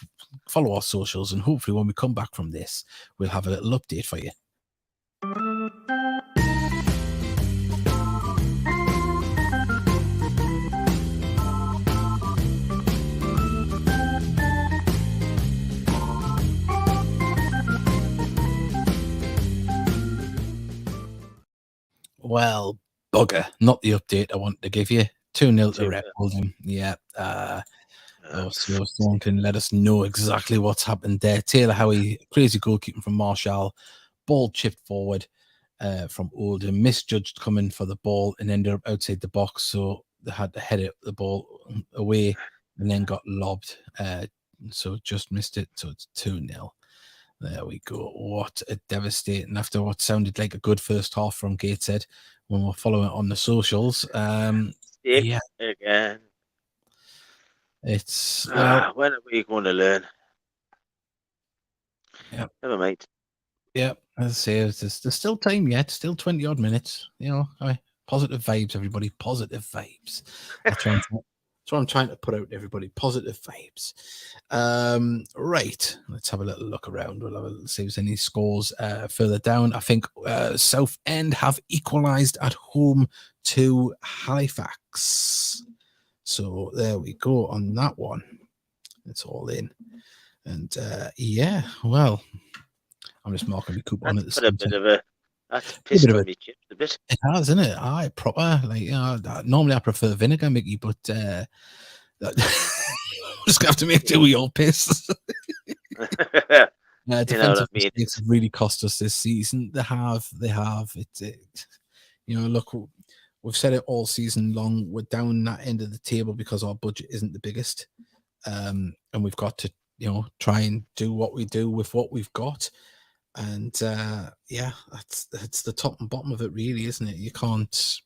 follow our socials, and hopefully when we come back from this, we'll have a little update for you. Well, bugger, not the update I want to give you. 2-0 to 2 Rep Oldham. Yeah. So fuck's someone sake. can let us know exactly what's happened there. Taylor Howie, crazy goalkeeping from Marshall, ball chipped forward from Oldham, misjudged coming for the ball and ended up outside the box. So they had to head it the ball away and then got lobbed. So just missed it. So it's 2-0. There we go. What a devastating, after what sounded like a good first half from Gateshead when we're following it on the socials. Stick Yeah, again. it's, well, When are we going to learn? yeah, Never mind. yeah. As I say, there's still time yet, still 20 odd minutes. Positive vibes, everybody. Positive vibes. That's what I'm trying to put out to everybody. Positive vibes. Right. Let's have a little look around. See if there's any scores further down. I think Southend have equalised at home to Halifax. So there we go on that one. It's all in. And yeah, well, I'm just marking the coupon That's at the put a same bit time. of a. That's A bit pissed of on a, me chips a bit. it has, isn't it? I proper normally I prefer vinegar, Mickey, but I'm just gonna have to make do with your piss. You know what I Defensive mean? mistakes have really cost us this season. They have. They have. Look, we've said it all season long. We're down that end of the table because our budget isn't the biggest, and we've got to, try and do what we do with what we've got. And yeah, that's the top and bottom of it, really, isn't it? You can't,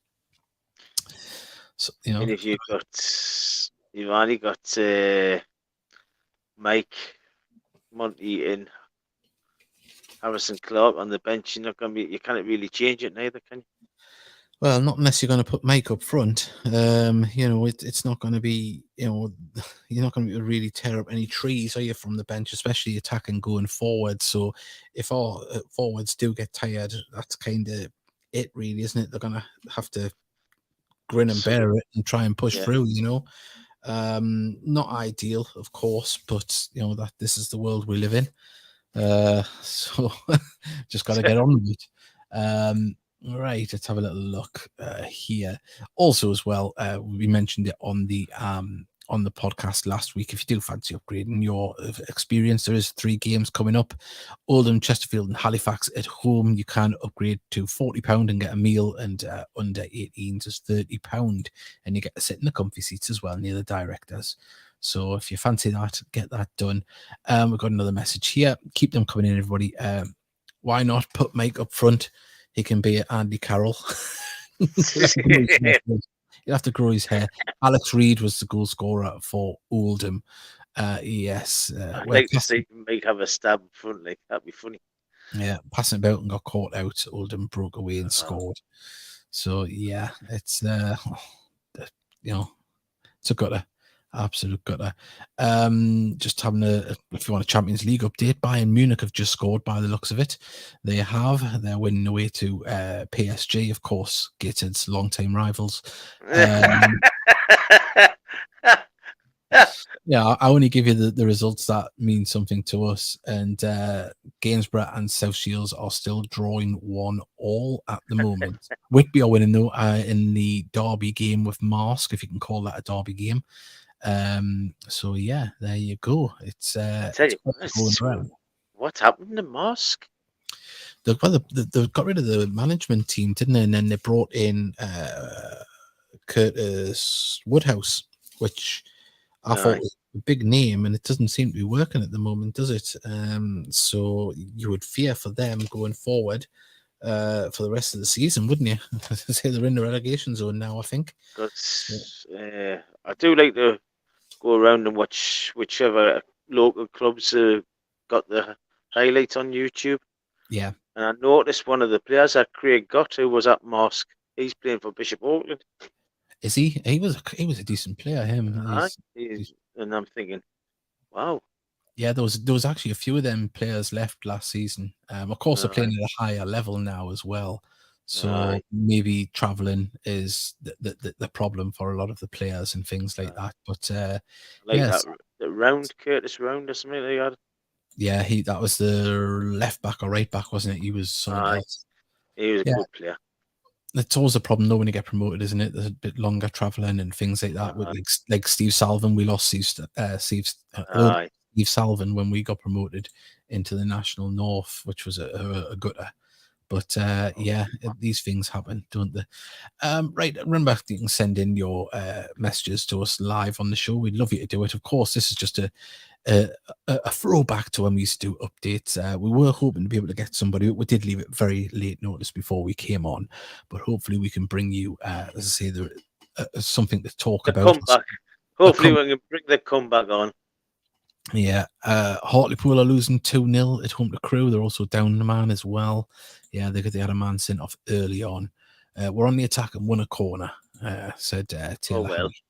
And if you've only got Mike, Monty, and Harrison Clark on the bench, you can't really change it neither, can you? Well, not unless you're going to put Mike up front. It's not going to be, you're not going to really tear up any trees, are you, from the bench, especially attacking going forward. So if our forwards do get tired, that's kind of it, really, isn't it? They're going to have to grin and So bear it and try and push yeah, through, Not ideal, of course, but, that this is the world we live in. So just got to get on with it. Right, let's have a little look here. Also, as well, we mentioned it on the podcast last week. If you do fancy upgrading your experience, there is 3 games coming up: Oldham, Chesterfield, and Halifax at home. You can upgrade to £40 and get a meal, and under 18s is £30, and you get to sit in the comfy seats as well near the directors. So if you fancy that, get that done. We've got another message here. Keep them coming in, everybody. Why not put Mike up front? He can be Andy Carroll. He'll have to grow his hair. Alex Reid was the goal scorer for Oldham. Yes. I'd like to see Mike have a stab in front, like that'd be funny. Yeah, passing about and got caught out. Oldham broke away and scored. So yeah, it's it's a gutter, absolute gutter. Just having if you want a Champions League update, Bayern Munich have just scored by the looks of it. They're winning away to PSG, of course, Gateshead's long-time rivals. Yeah, I only give you the results that mean something to us. And Gainsborough and South Shields are still drawing 1-1 at the moment. Whitby are winning though in the derby game with Marsk, if you can call that a derby game. So yeah, there you go. It's going around. What happened to Marsk? They got rid of the management team, didn't they? And then they brought in Curtis Woodhouse, which I thought was a big name, and it doesn't seem to be working at the moment, does it? So you would fear for them going forward for the rest of the season, wouldn't you? Say they're in the relegation zone now, I think. Because I do like to go around and watch whichever local clubs got the highlights on YouTube. Yeah. And I noticed one of the players that Craig got, who was at Marsk, he's playing for Bishop Auckland. Is he? He was a decent player. Him. And I'm thinking, wow. Yeah, there was actually a few of them players left last season. Of course, they're playing at a higher level now as well. So maybe traveling is the problem for a lot of the players and things like that. But that Curtis Round or something like that. Yeah, that was the left back or right back, wasn't it? He was something else. He was a good player. It's always a problem though when you get promoted, isn't it? There's a bit longer traveling and things like that. With like Steve Salvin, we lost Steve Salvin when we got promoted into the National North, which was a gutter. But these things happen, don't they? Right, remember you can send in your messages to us live on the show. We'd love you to do it. Of course, this is just a a, a throwback to when we used to do updates. We were hoping to be able to get somebody. We did leave it very late notice before we came on, but hopefully we can bring you, as I say, something to talk The about. comeback. A Hopefully, we can bring the comeback on. Yeah, Hartlepool are losing 2-0 at home to Crewe. They're also down a man as well. Yeah, they had a man sent off early on. We're on the attack and won a corner, said Taylor well. Howie.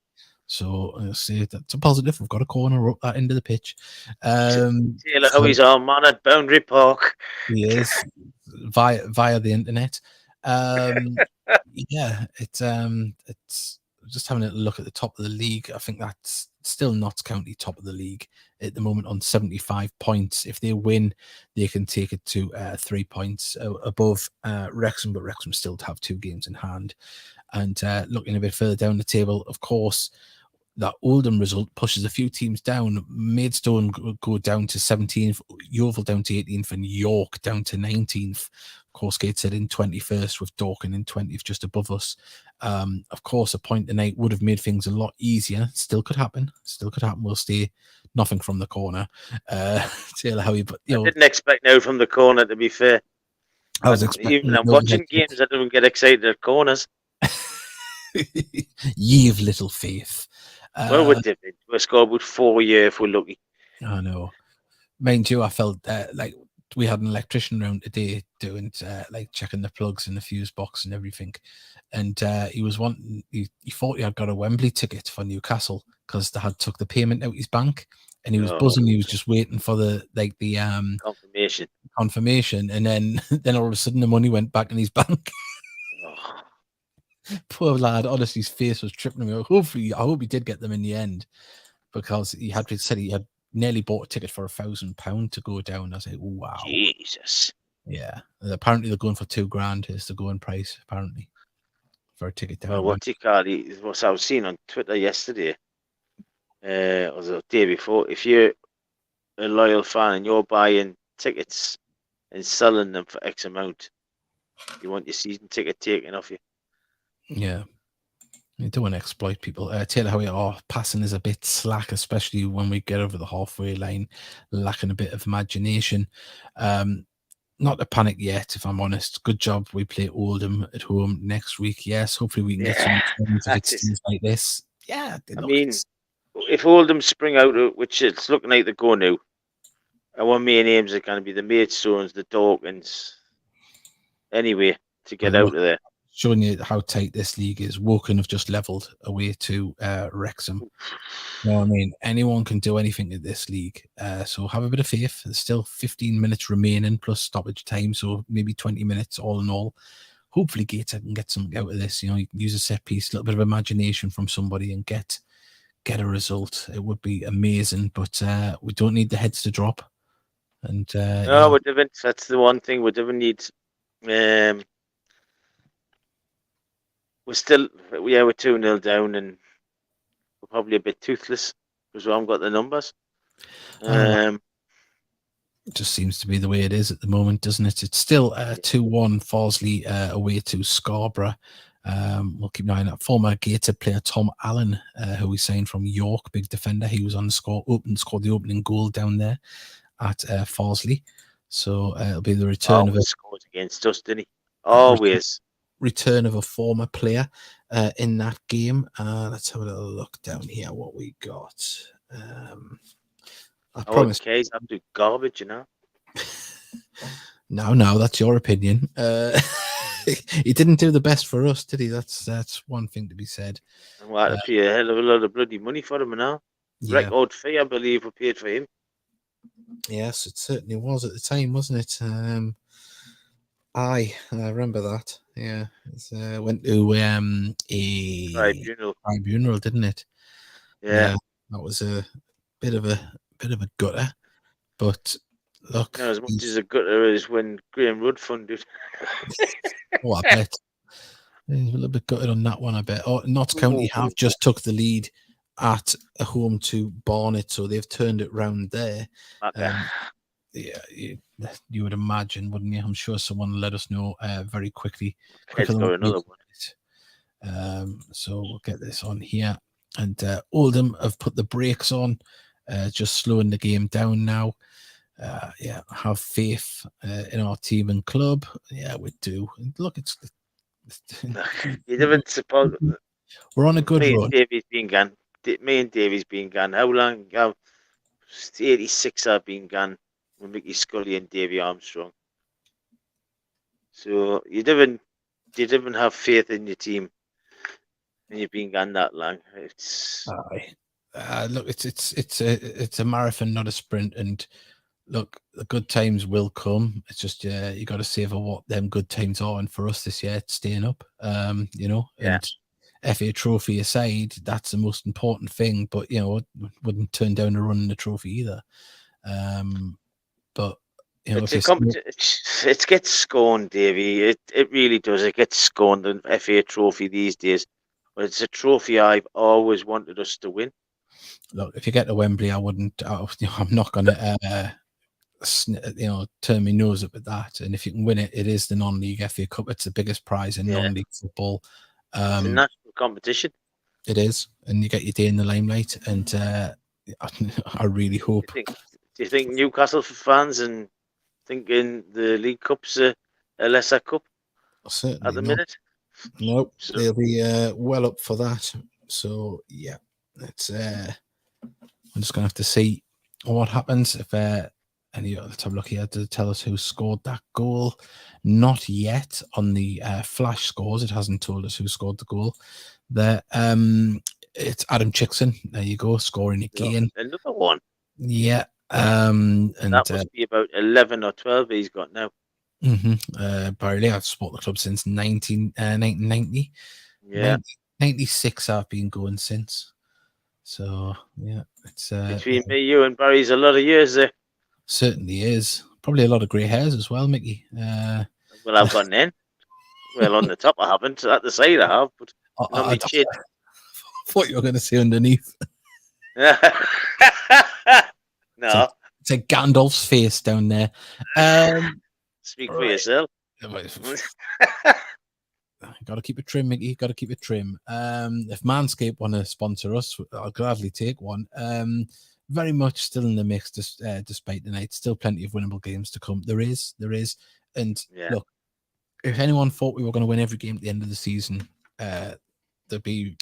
So see, that's a positive. We've got a corner up that end of the pitch. Taylor Howie's our man at Boundary Park. He is via the internet. Yeah, it's just having a look at the top of the league. I think that's still Notts County top of the league at the moment on 75 points. If they win, they can take it to 3 points above Wrexham, but Wrexham still have 2 games in hand. And looking a bit further down the table, of course, that Oldham result pushes a few teams down. Maidstone go down to 17th, Yeovil down to 18th, and York down to 19th. Of course, Gateshead in 21st with Dorking in 20th, just above us. Of course, a point tonight would have made things a lot easier. Still could happen. Still could happen. We'll stay nothing from the corner. Taylor Howie, but I didn't expect no from the corner, to be fair. I was expecting. Even I'm watching games, I don't get excited at corners. Ye've little faith. Well, we're different. We'll score about 4 a year if we're lucky. I know. Mind you, I felt like we had an electrician around today doing like checking the plugs in the fuse box and everything, and he was wanting. He thought he had got a Wembley ticket for Newcastle because they had took the payment out his bank, and he was buzzing. He was just waiting for the confirmation, and then all of a sudden the money went back in his bank. Oh. Poor lad, honestly, his face was tripping me. Hopefully, I hope he did get them in the end, because he said he had nearly bought a ticket for £1,000 to go down. I was like, wow, Jesus. Yeah, and apparently they're going for £2,000 is the going price. Apparently, for a ticket down. Well, what I was seeing on Twitter yesterday, or the day before. If you're a loyal fan and you're buying tickets and selling them for X amount, you want your season ticket taken off you. Yeah. You don't want to exploit people. Taylor Howie, passing is a bit slack, especially when we get over the halfway line, lacking a bit of imagination. Not to panic yet, if I'm honest. Good job. We play Oldham at home next week. Yes, hopefully we can get some points if it's things like this. Yeah, I mean, if Oldham spring out, which it's looking like they're going to, our main aims are going to be the Maidstones, the Dawkins, anyway, to get out of there. Showing you how tight this league is. Woking have just levelled away to Wrexham. You know what I mean? Anyone can do anything in this league. So have a bit of faith. There's still 15 minutes remaining plus stoppage time. So maybe 20 minutes all in all. Hopefully Gateshead can get something out of this. You know, you can use a set piece, a little bit of imagination from somebody and get a result. It would be amazing. But we don't need the heads to drop. And no, we don't. That's the one thing we don't need. We're 2-0 down, and we're probably a bit toothless because we haven't got the numbers. It just seems to be the way it is at the moment, doesn't it? It's still 2-1 Farsley away to Scarborough. We'll keep an eye on that. Former Gateshead player Tom Allen, who we signed from York, big defender. He was on the scored the opening goal down there at Farsley. So it'll be the return of a scored against us, didn't he? Always. Return of a former player in that game. Let's have a little look down here what we got. I promise. K's absolute garbage, you know. No, that's your opinion. He didn't do the best for us, did he? That's one thing to be said. And we had to pay a hell of a lot of bloody money for him now. Yeah. Record fee, I believe, we paid for him. Yes, it certainly was at the time, wasn't it? I remember that. Yeah, it went to a tribunal, didn't it? Yeah, that was a bit of a gutter. But look, as much as a gutter as when Graham Rudd funded. I bet he's a little bit gutted on that one. I bet. Notts County have just took the lead at a home to Barnet, so they've turned it round there. Yeah, you would imagine, wouldn't you? I'm sure someone will let us know very quickly. Another one. So we'll get this on here. And Oldham have put the brakes on. just slowing the game down now. Yeah, have faith in our team and club. Yeah, we do. Look, You didn't suppose we're on a good me and run. Davey's been gone. Me and Davey's been gone. How long? 86 I've been gone with Mickey Scully and Davy Armstrong. So you didn't have faith in your team, and you've been gone that long. It's Look, it's a marathon, not a sprint. And look, the good times will come. It's just you got to savor what them good times are. And for us this year, it's staying up. yeah. And FA Trophy aside, that's the most important thing. But wouldn't turn down a run in the trophy either. But It's it gets scorned, Davy. It really does. It gets scorned in FA Trophy these days. But it's a trophy I've always wanted us to win. Look, if you get to Wembley, I'm not going to turn my nose up at that. And if you can win it, it is the non-league FA Cup. It's the biggest prize in non-league football. It's a national competition. It is, and you get your day in the limelight. And I really hope. Do you think Newcastle fans and thinking the League Cup's a lesser cup Certainly at the not. minute? Nope, they'll be well up for that. So yeah, it's. I'm just gonna have to see what happens if. Let's have a look here to tell us who scored that goal. Not yet on the flash scores. It hasn't told us who scored the goal. There, it's Adam Chickson. There you go, scoring again. Another one. Yeah. And that must be about 11 or 12 he's got now. Barely, I've supported the club since 1990. Yeah. 96 I've been going since. So yeah, it's between me, you, and Barry's a lot of years there. Certainly is. Probably a lot of grey hairs as well, Mickey. Well, I've got none. Well, on the top I haven't. At the side I have, but not my chin. I thought you were going to say underneath. No. It's a Gandalf's face down there. Speak for yourself. Got to keep it trim, Mickey. Got to keep it trim. If Manscaped want to sponsor us, I'll gladly take one. Very much still in the mix, despite the night. Still plenty of winnable games to come. There is. And look, if anyone thought we were going to win every game at the end of the season, they'd be,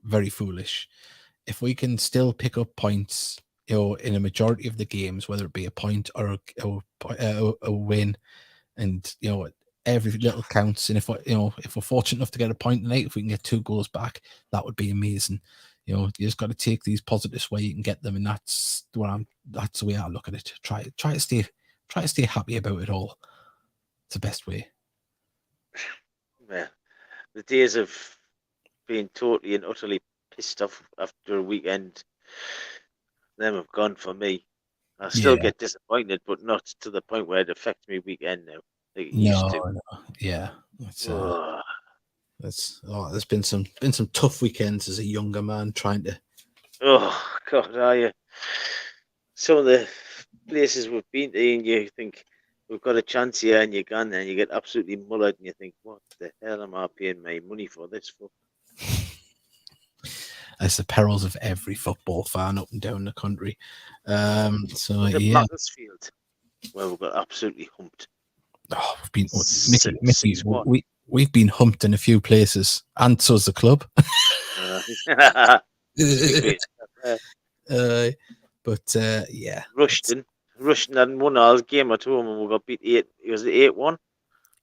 very foolish. If we can still pick up points, in a majority of the games, whether it be a point or a win, and every little counts. And if we're fortunate enough to get a point tonight, if we can get 2 goals back, that would be amazing. You just got to take these positives where you can get them, and that's the way I look at it. Try to stay happy about it all. It's the best way. Yeah, the days of being totally and utterly pissed off after a weekend, them have gone for me. I still get disappointed, but not to the point where it affects me weekend now. Like it used to. No. Yeah. There's been some tough weekends as a younger man trying to. Oh God, are you? Some of the places we've been to, and you think we've got a chance here, and you're gone there, and you get absolutely mullered, and you think, what the hell am I paying my money for this for? That's the perils of every football fan up and down the country. Macclesfield, where we got absolutely humped. Oh, we've been Mickey, we've been humped in a few places, and so's the club. Yeah. Rushton hadn't won our game at home, and we got beat 8. It was 8-1.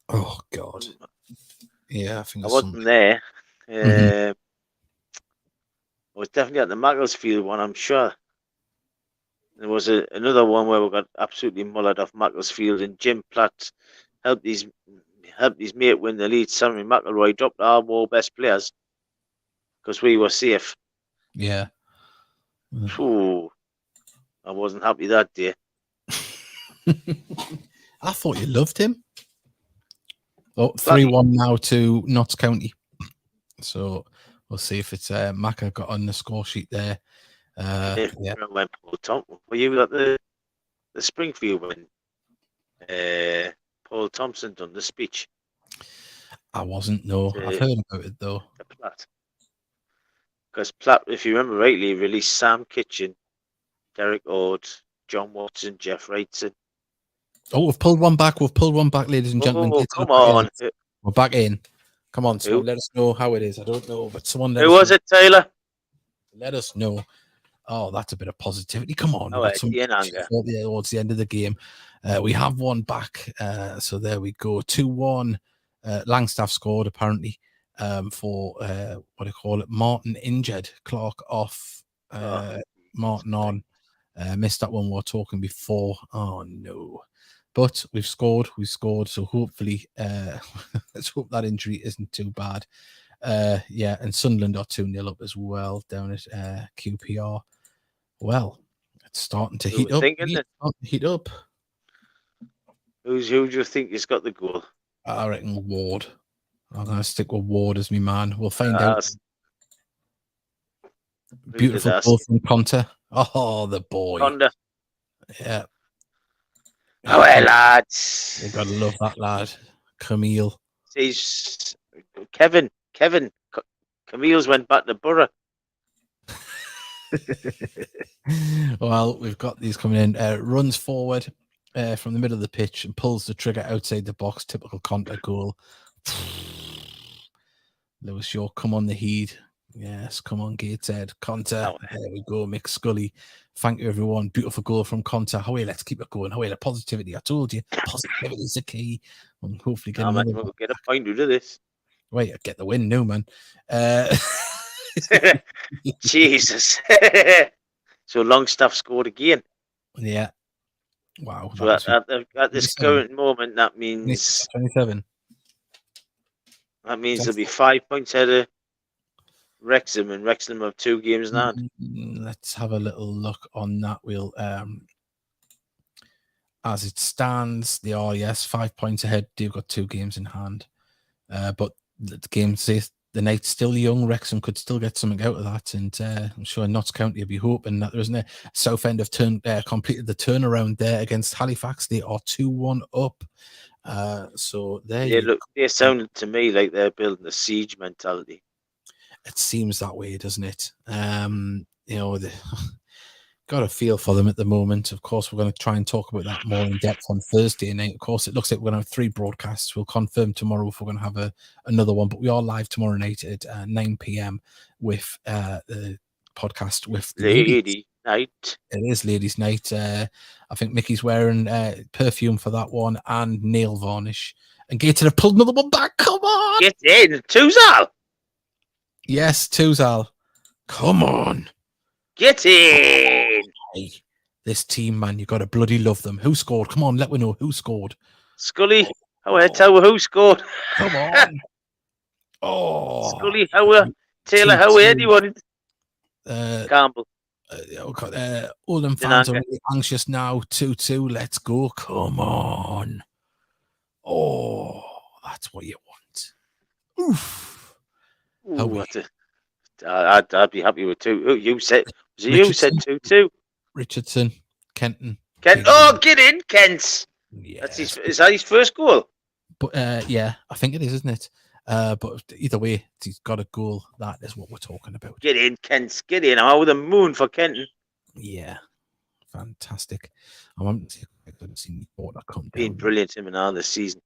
Oh God. Yeah, I think I wasn't there. I was definitely at the Macclesfield one, I'm sure. There was another one where we got absolutely mullered off Macclesfield, and Jim Platt helped his mate win the lead. Sammy McElroy dropped our 4 best players because we were safe. Yeah. Ooh, I wasn't happy that day. I thought you loved him. 3-1 now to Notts County. So we'll see if it's Macca got on the score sheet there. When Paul Thompson, were you at the Springfield when Paul Thompson done the speech? I wasn't. No, I've heard about it though. Platt. Because Platt, if you remember rightly, released Sam Kitchen Derek Ord, John Watson, Jeff Wrightson. Oh, we've pulled one back. We've pulled one back, ladies and gentlemen. Oh, Gates are come back in. on. We're back in. Come on, someone Who? let us know how it is. I don't know, but someone let Who us was know. it, Taylor? Let us know. Oh, that's a bit of positivity. Come on. Oh, We've got some Ian Anger. towards the end of the game. We have one back. So there we go. 2-1. Langstaff scored, apparently, for, what do you call it? Martin injured. Clark off. Martin on. Missed that one we were talking before. Oh, no. But we've scored. So hopefully, let's hope that injury isn't too bad. Yeah, and Sunderland are 2-0 up as well down at QPR. Well, it's starting to heat up. Who do you think has got the goal? I reckon Ward. I'm going to stick with Ward as my man. We'll find out. Beautiful goal from Conte. Oh, the boy. Conte. Yeah. Oh, hey, lads. You've got to love that lad. Camille. He's Kevin. Camille's went back to Borough. Well, we've got these coming in. Runs forward from the middle of the pitch and pulls the trigger outside the box. Typical Conte goal. Lewis Shaw, come on the heat. Yes, come on, Gateshead. Conte. There we go. Mick Scully. Thank you, everyone. Beautiful goal from Conte. Howie, let's keep it going. Howie, the positivity. I told you, positivity is the key. And hopefully get another we'll get a point out of this. Right, get the win now, man. Jesus. So Longstaff scored again. Yeah. Wow. So at this current moment, that means 27. That means there'll be 5 points ahead of Wrexham, and Wrexham have 2 games now. Let's have a little look on that. We'll as it stands, they are 5 points ahead. They've got 2 games in hand. But the game says the night's still young. Wrexham could still get something out of that, and I'm sure Notts County will be hoping that there isn't a Southend have completed the turnaround there against Halifax. They are 2-1 up. So there they sounded to me like they're building a siege mentality. It seems that way, doesn't it? Got a feel for them at the moment. Of course, we're going to try and talk about that more in depth on Thursday night. Of course, it looks like we're going to have 3 broadcasts. We'll confirm tomorrow if we're going to have another one, but we are live tomorrow night at 9 p.m. with the podcast with the Lady Night. It is Ladies' Night. I think Mickey's wearing perfume for that one and nail varnish. And Gator have pulled another one back. Come on! Get in! Tuzal! Yes, Tuzal. Come on. Get in! Hey, this team, man, you got to bloody love them. Who scored? Come on, let me know who scored. Scully. Tell her who scored. Come on. Oh. Scully, Taylor, anyone? Campbell. Oldham fans are really anxious now. 2-2. Let's go. Come on. Oh, that's what you want. Oof. I'd be happy with 2. You said 2-2. Richardson, Kenton. Oh, get in, Kent. Yes. Is that his first goal? But yeah, I think it is, isn't it? But either way, he's got a goal. That is what we're talking about. Get in, Kent. Get in. I'm over the moon for Kenton. Yeah, fantastic. I haven't seen Porter come down. Been brilliant him and all this season.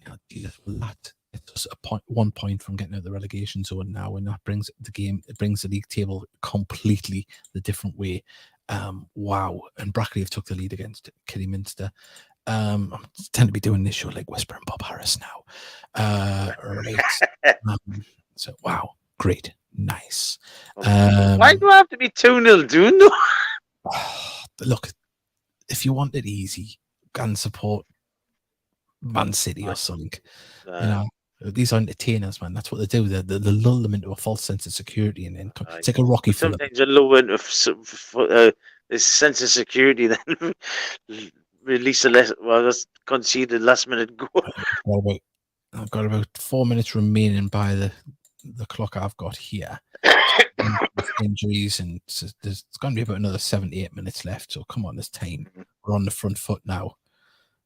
That it's just 1 point from getting out of the relegation zone now, and that brings the league table completely the different way. Wow. And Brackley have took the lead against Kidderminster. I tend to be doing this show like whispering Bob Harris now. Right. So wow, great, nice. Why do I have to be 2-0 doing that? Look, if you want it easy, go and support Man City or something. These are entertainers, man. That's what they do. They lull them into a false sense of security, and then it's like a Rocky film. Sometimes a lull into this sense of security, then release conceded last minute goal. I've got about 4 minutes remaining by the clock I've got here. Injuries, and there's going to be about another 78 minutes left. So come on, there's time. We're on the front foot now.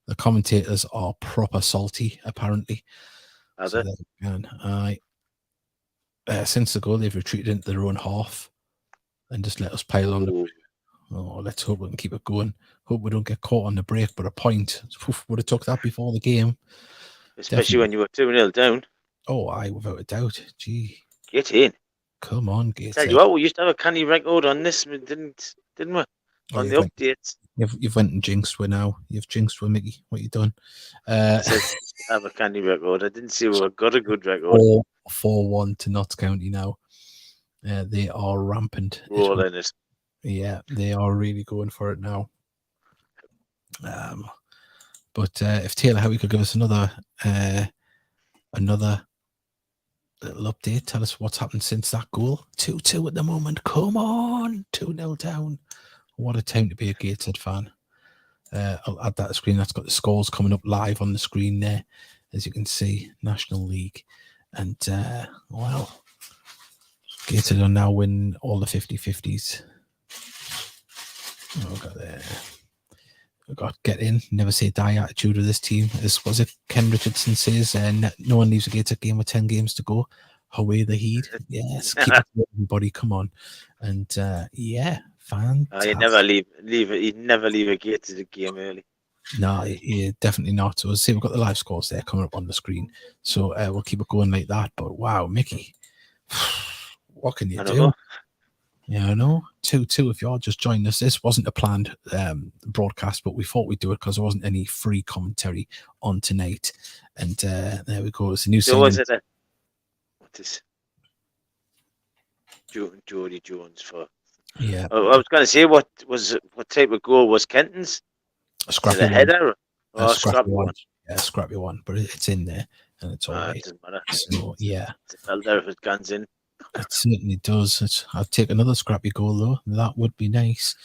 The commentators are proper salty, apparently. Since the goal, they've retreated into their own half and just let us pile on. Oh, let's hope we can keep it going. Hope we don't get caught on the break, but a point. Would have took that before the game. Especially when you were 2-0 down. Oh, without a doubt. Gee. Get in. Come on, Tell Gateshead. you what, we used to have a canny record on this, didn't we? On the updates. You've went and jinxed with now. You've jinxed with Mickey. What you done? I said have a canny record. I didn't see we got a good record. 4-1 to Notts County now. They are rampant. Rolling it. Yeah, they are really going for it now. But if Taylor Howie could give us another little update, tell us what's happened since that goal. 2-2 at the moment. Come on, 2-0 down. What a time to be a Gateshead fan. I'll add that to the screen. That's got the scores coming up live on the screen there, as you can see. National League. And, well, Gateshead are now winning all the 50-50s. Oh, got there. We've got get in, never say die attitude of this team. As was it Ken Richardson says, no one leaves a Gateshead game with 10 games to go. Away the heat. Yes, keep it to everybody. Come on. And, yeah. Fantastic. You'd never leave a Gateshead game early. No, definitely not. So, see, we've got the live scores there coming up on the screen. So, we'll keep it going like that. But, wow, Mickey, what can you do? Yeah, I know. 2-2. If you're just joining us, this wasn't a planned broadcast, but we thought we'd do it because there wasn't any free commentary on tonight. And there we go. It's a new So was it what is Jody Jones for? Yeah. I was going to say, what type of goal was Kenton's? A scrappy one. Header? A scrappy one. Yeah, a scrappy one, but it's in there and it's all right. It doesn't matter. So, yeah. It's well there if it guns in. It certainly does. I'd take another scrappy goal, though. That would be nice.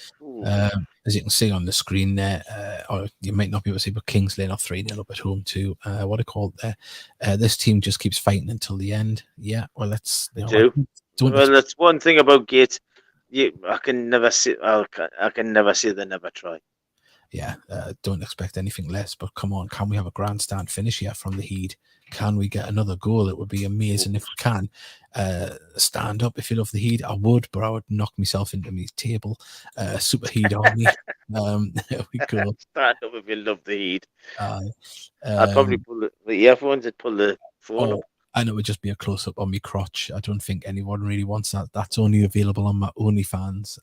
As you can see on the screen there, or you might not be able to see, but King's Lane are 3-0 up at home too. What I call it there. This team just keeps fighting until the end. Yeah, well, that's... That's one thing about Gates. I can never say they never try. Yeah, don't expect anything less, but come on, can we have a grandstand finish here from the Heed? Can we get another goal? It would be amazing if we can. Stand up if you love the Heed. I would, but I would knock myself into my table. Super Heed Army. There we go. Stand up if you love the Heed. I'd probably pull the earphones and pull the phone up. And it would just be a close-up on my crotch. I don't think anyone really wants that. That's only available on my OnlyFans.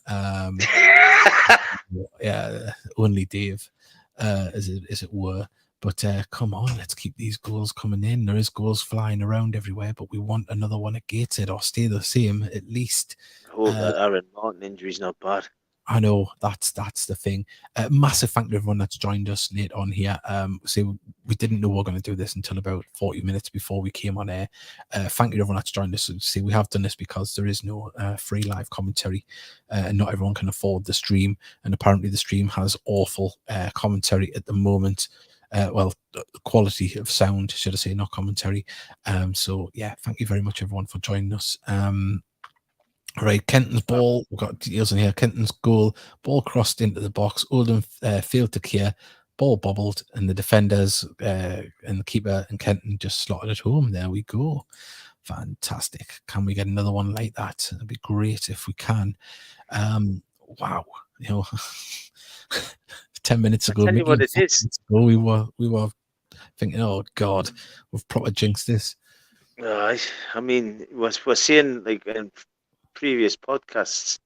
Yeah, only Dave, as it were. But come on, let's keep these goals coming in. There is goals flying around everywhere, but we want another one at Gateshead or stay the same at least. I hope that Aaron Martin injury's not bad. I know that's the thing. Massive thank you to everyone that's joined us late on here. So we didn't know we were going to do this until about 40 minutes before we came on air. Thank you to everyone that's joined us. See, we have done this because there is no free live commentary, and not everyone can afford the stream. And apparently, the stream has awful commentary at the moment. Well, quality of sound, should I say, not commentary. So yeah, thank you very much, everyone, for joining us. Right, Kenton's ball. We've got details in here. Kenton's goal. Ball crossed into the box. Oldham failed to clear. Ball bobbled, and the defenders and the keeper and Kenton just slotted it home. There we go. Fantastic. Can we get another one like that? It'd be great if we can. Wow. 10 minutes ago, tell you what it is. We were thinking, oh God, we've proper jinxed this. I mean, we're seeing like in previous podcasts,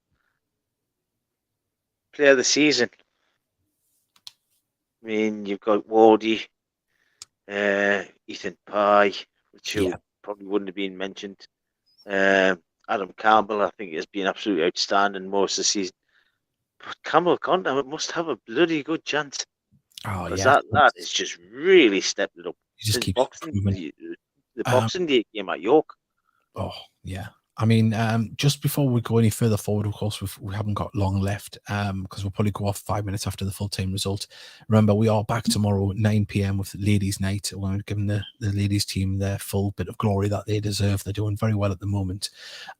player of the season. I mean, you've got Wardy, Ethan Pye, which probably wouldn't have been mentioned. Adam Campbell, I think, has been absolutely outstanding most of the season. But Campbell Conte must have a bloody good chance. Oh, because that is just really stepped it up. He just keeps the Boxing Day game at York. Oh, yeah. I mean, just before we go any further forward, of course, we haven't got long left because we'll probably go off 5 minutes after the full-time result. Remember, we are back tomorrow at 9 p.m. with Ladies' Night. We're giving the ladies team their full bit of glory that they deserve. They're doing very well at the moment.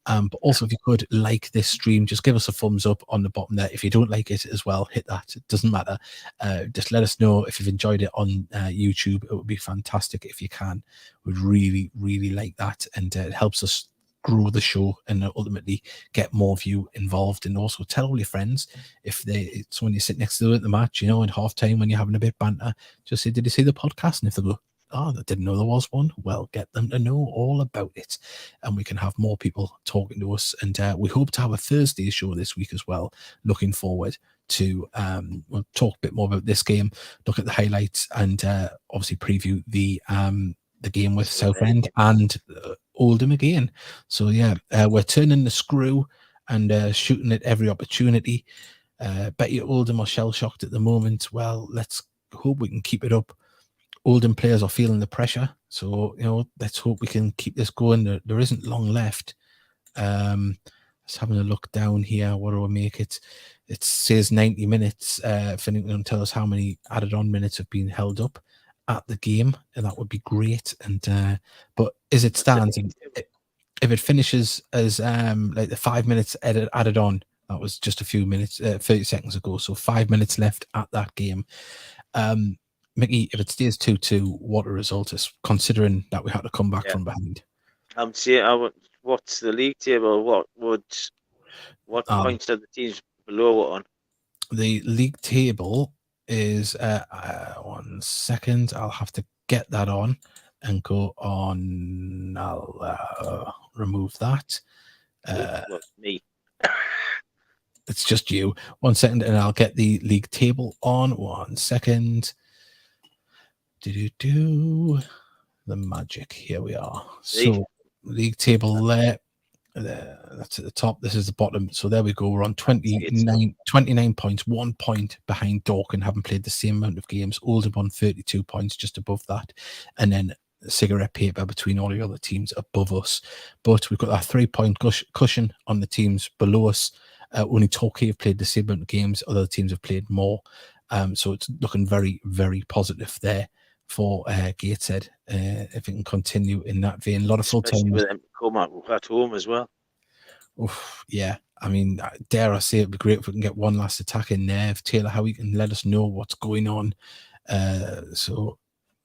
But also, if you could like this stream, just give us a thumbs up on the bottom there. If you don't like it as well, hit that. It doesn't matter. Just let us know if you've enjoyed it on YouTube. It would be fantastic if you can. We'd really, really like that. And it helps us grow the show and ultimately get more of you involved. And also tell all your friends if it's when you sit next to them at the match, in half time when you're having a bit banter, just say, did you see the podcast? And if they go, oh, I didn't know there was one, well, get them to know all about it, and we can have more people talking to us. And we hope to have a Thursday show this week as well. Looking forward to we'll talk a bit more about this game, look at the highlights, and obviously preview the game with Southend and Oldham again. So yeah, we're turning the screw and shooting at every opportunity. Bet you Oldham are shell shocked at the moment. Well, let's hope we can keep it up. Oldham players are feeling the pressure, so let's hope we can keep this going. There isn't long left. Just having a look down here. What do I make it? It says 90 minutes. If anyone can tell us how many added on minutes have been held up at the game, and that would be great. And but as it stands, if it finishes as like the 5 minutes added on, that was just a few minutes, 30 seconds ago. So 5 minutes left at that game. Mickey, if it stays 2-2, what a result is, considering that we had to come back from behind. I'm seeing what's the league table? What points are the teams below it on? The league table is 1 second. I'll have to get that on and go on. I'll remove that. Me. It's just you. 1 second, and I'll get the league table on. 1 second. The magic. Here we are. So league table there. That's at the top. This is the bottom. So there we go. We're on 29 points, 1 point behind Dorking, having played the same amount of games. Oldham on 32 points, just above that. And then cigarette paper between all the other teams above us. But we've got that 3 point cushion on the teams below us. Only Torquay have played the same amount of games. Other teams have played more. So it's looking very, very positive there for Gateshead, if it can continue in that vein. A lot of full time with them come at home as well. Oof, yeah, I mean, dare I say it'd be great if we can get one last attack in there. If Taylor Howie can let us know what's going on. So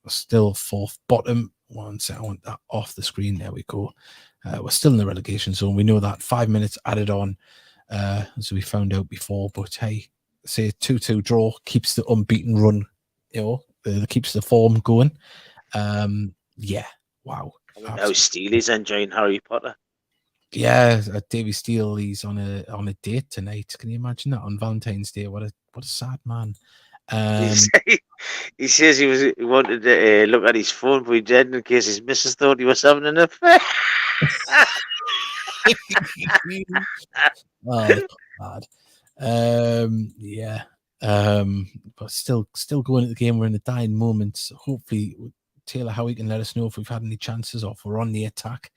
still fourth bottom. 1 second, I want that off the screen. There we go. We're still in the relegation zone. We know that 5 minutes added on, as we found out before. But hey, say 2-2 draw keeps the unbeaten run, keeps the form going. Yeah, wow. How Steely's enjoying Harry Potter. Yeah, Davy Steele, he's on a date tonight. Can you imagine that on Valentine's Day? What a sad man. He says he wanted to look at his phone, but he didn't in case his missus thought he was having an affair. Oh, that's bad. Yeah. But still going at the game. We're in the dying moments. Hopefully, Taylor Howie can let us know if we've had any chances or if we're on the attack.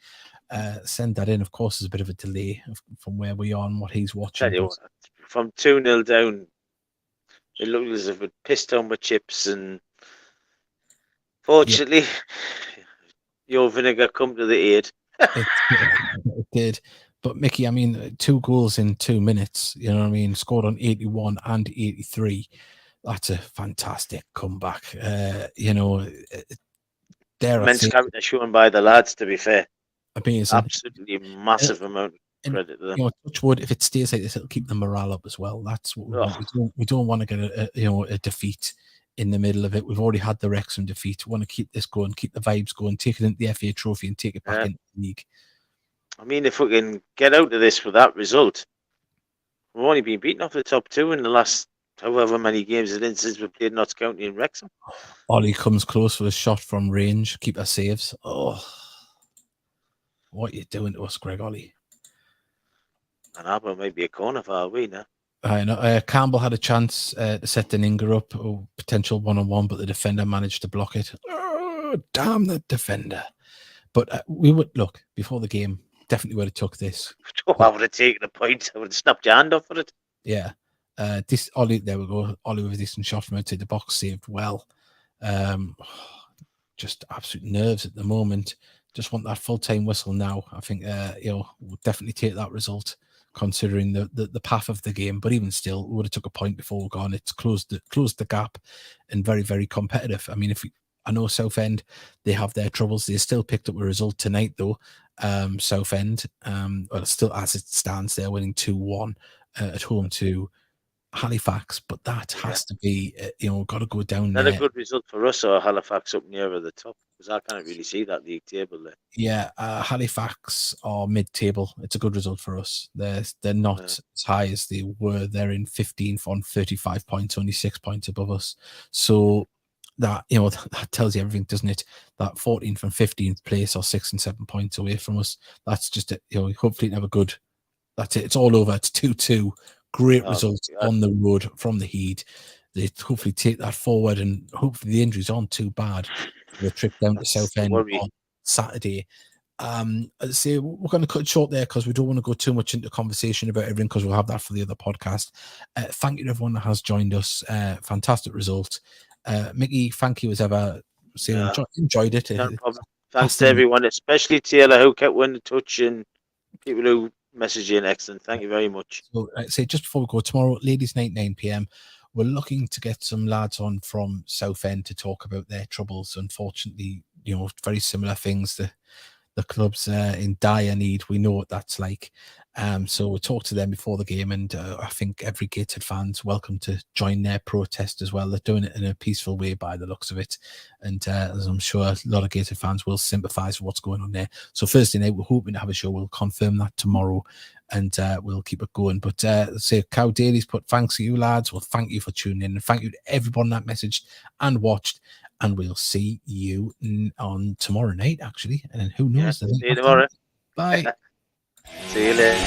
Send that in. Of course, there's a bit of a delay from where we are and what he's watching. Tell you what, from 2-0 down, it looked as if it pissed on with chips, and fortunately, your vinegar come to the aid. It did. But Mickey, I mean, 2 goals in 2 minutes, you know what I mean? Scored on 81 and 83. That's a fantastic comeback. Immense character shown by the lads, to be fair. Amazing. Absolutely massive amount of credit to them. Touch wood, if it stays like this, it'll keep the morale up as well. That's what we want. We don't want to get a defeat in the middle of it. We've already had the Wrexham defeat. We want to keep this going, keep the vibes going, take it into the FA Trophy and take it back into the league. I mean, if we can get out of this with that result, we've only been beaten off the top 2 in the last however many games it is since we played Notts County and Wrexham. Ollie comes close with a shot from range. Keeper saves. Oh, what are you doing to us, Greg Ollie? And Abba might be a corner for we now. I know. Campbell had a chance to set Deninger up, potential 1-on-1, but the defender managed to block it. Oh, damn the defender. But we would look before the game. Definitely would have took this. I would have taken the point. I would have snapped your hand off for it. Yeah. This Ollie, there we go. Ollie with a decent shot from outside the box, saved well. Just absolute nerves at the moment. Just want that full-time whistle now. I think we'll definitely take that result, considering the path of the game. But even still, we would have took a point before we're gone. It's closed the gap and very, very competitive. I mean, I know Southend, they have their troubles. They still picked up a result tonight, though. Southend, well, still as it stands, they're winning 2-1 at home to Halifax, but that has to be, got to go down Not a there. good result for us or Halifax up near the top, because I can't really see that league table there. Yeah, Halifax are mid-table. It's a good result for us. They're not as high as they were. They're in 15th on 35 points, only 6 points above us. So that that tells you everything, doesn't it? That 14th and 15th place are 6 and 7 points away from us. That's just it. Hopefully have a good. That's it. It's all over. It's 2-2. Great results on the road from the Heat. They hopefully take that forward, and hopefully the injuries aren't too bad for the trip down to Southend on Saturday. I'd say we're going to cut it short there because we don't want to go too much into conversation about everything, because we'll have that for the other podcast. Thank you to everyone that has joined us. Fantastic result. Mickey, thank you as ever. Enjoyed it. No problem. Thanks to everyone, especially Taylor, who kept winning touch, and people who messaged in. Excellent. Thank you very much. So I'd say just before we go, tomorrow, ladies' night, 9 p.m., we're looking to get some lads on from Southend to talk about their troubles. Unfortunately, very similar things. The club's in dire need. We know what that's like. So we'll talk to them before the game, and I think every Gateshead fan's welcome to join their protest as well. They're doing it in a peaceful way by the looks of it, and as I'm sure a lot of Gateshead fans will sympathise with what's going on there. So Thursday night, we're hoping to have a show. We'll confirm that tomorrow, and we'll keep it going. But say Cow Daly's put thanks to you, lads. Well, thank you for tuning in, and thank you to everyone that messaged and watched. And we'll see you on tomorrow night, actually. And who knows? See you tomorrow. Bye. See you later.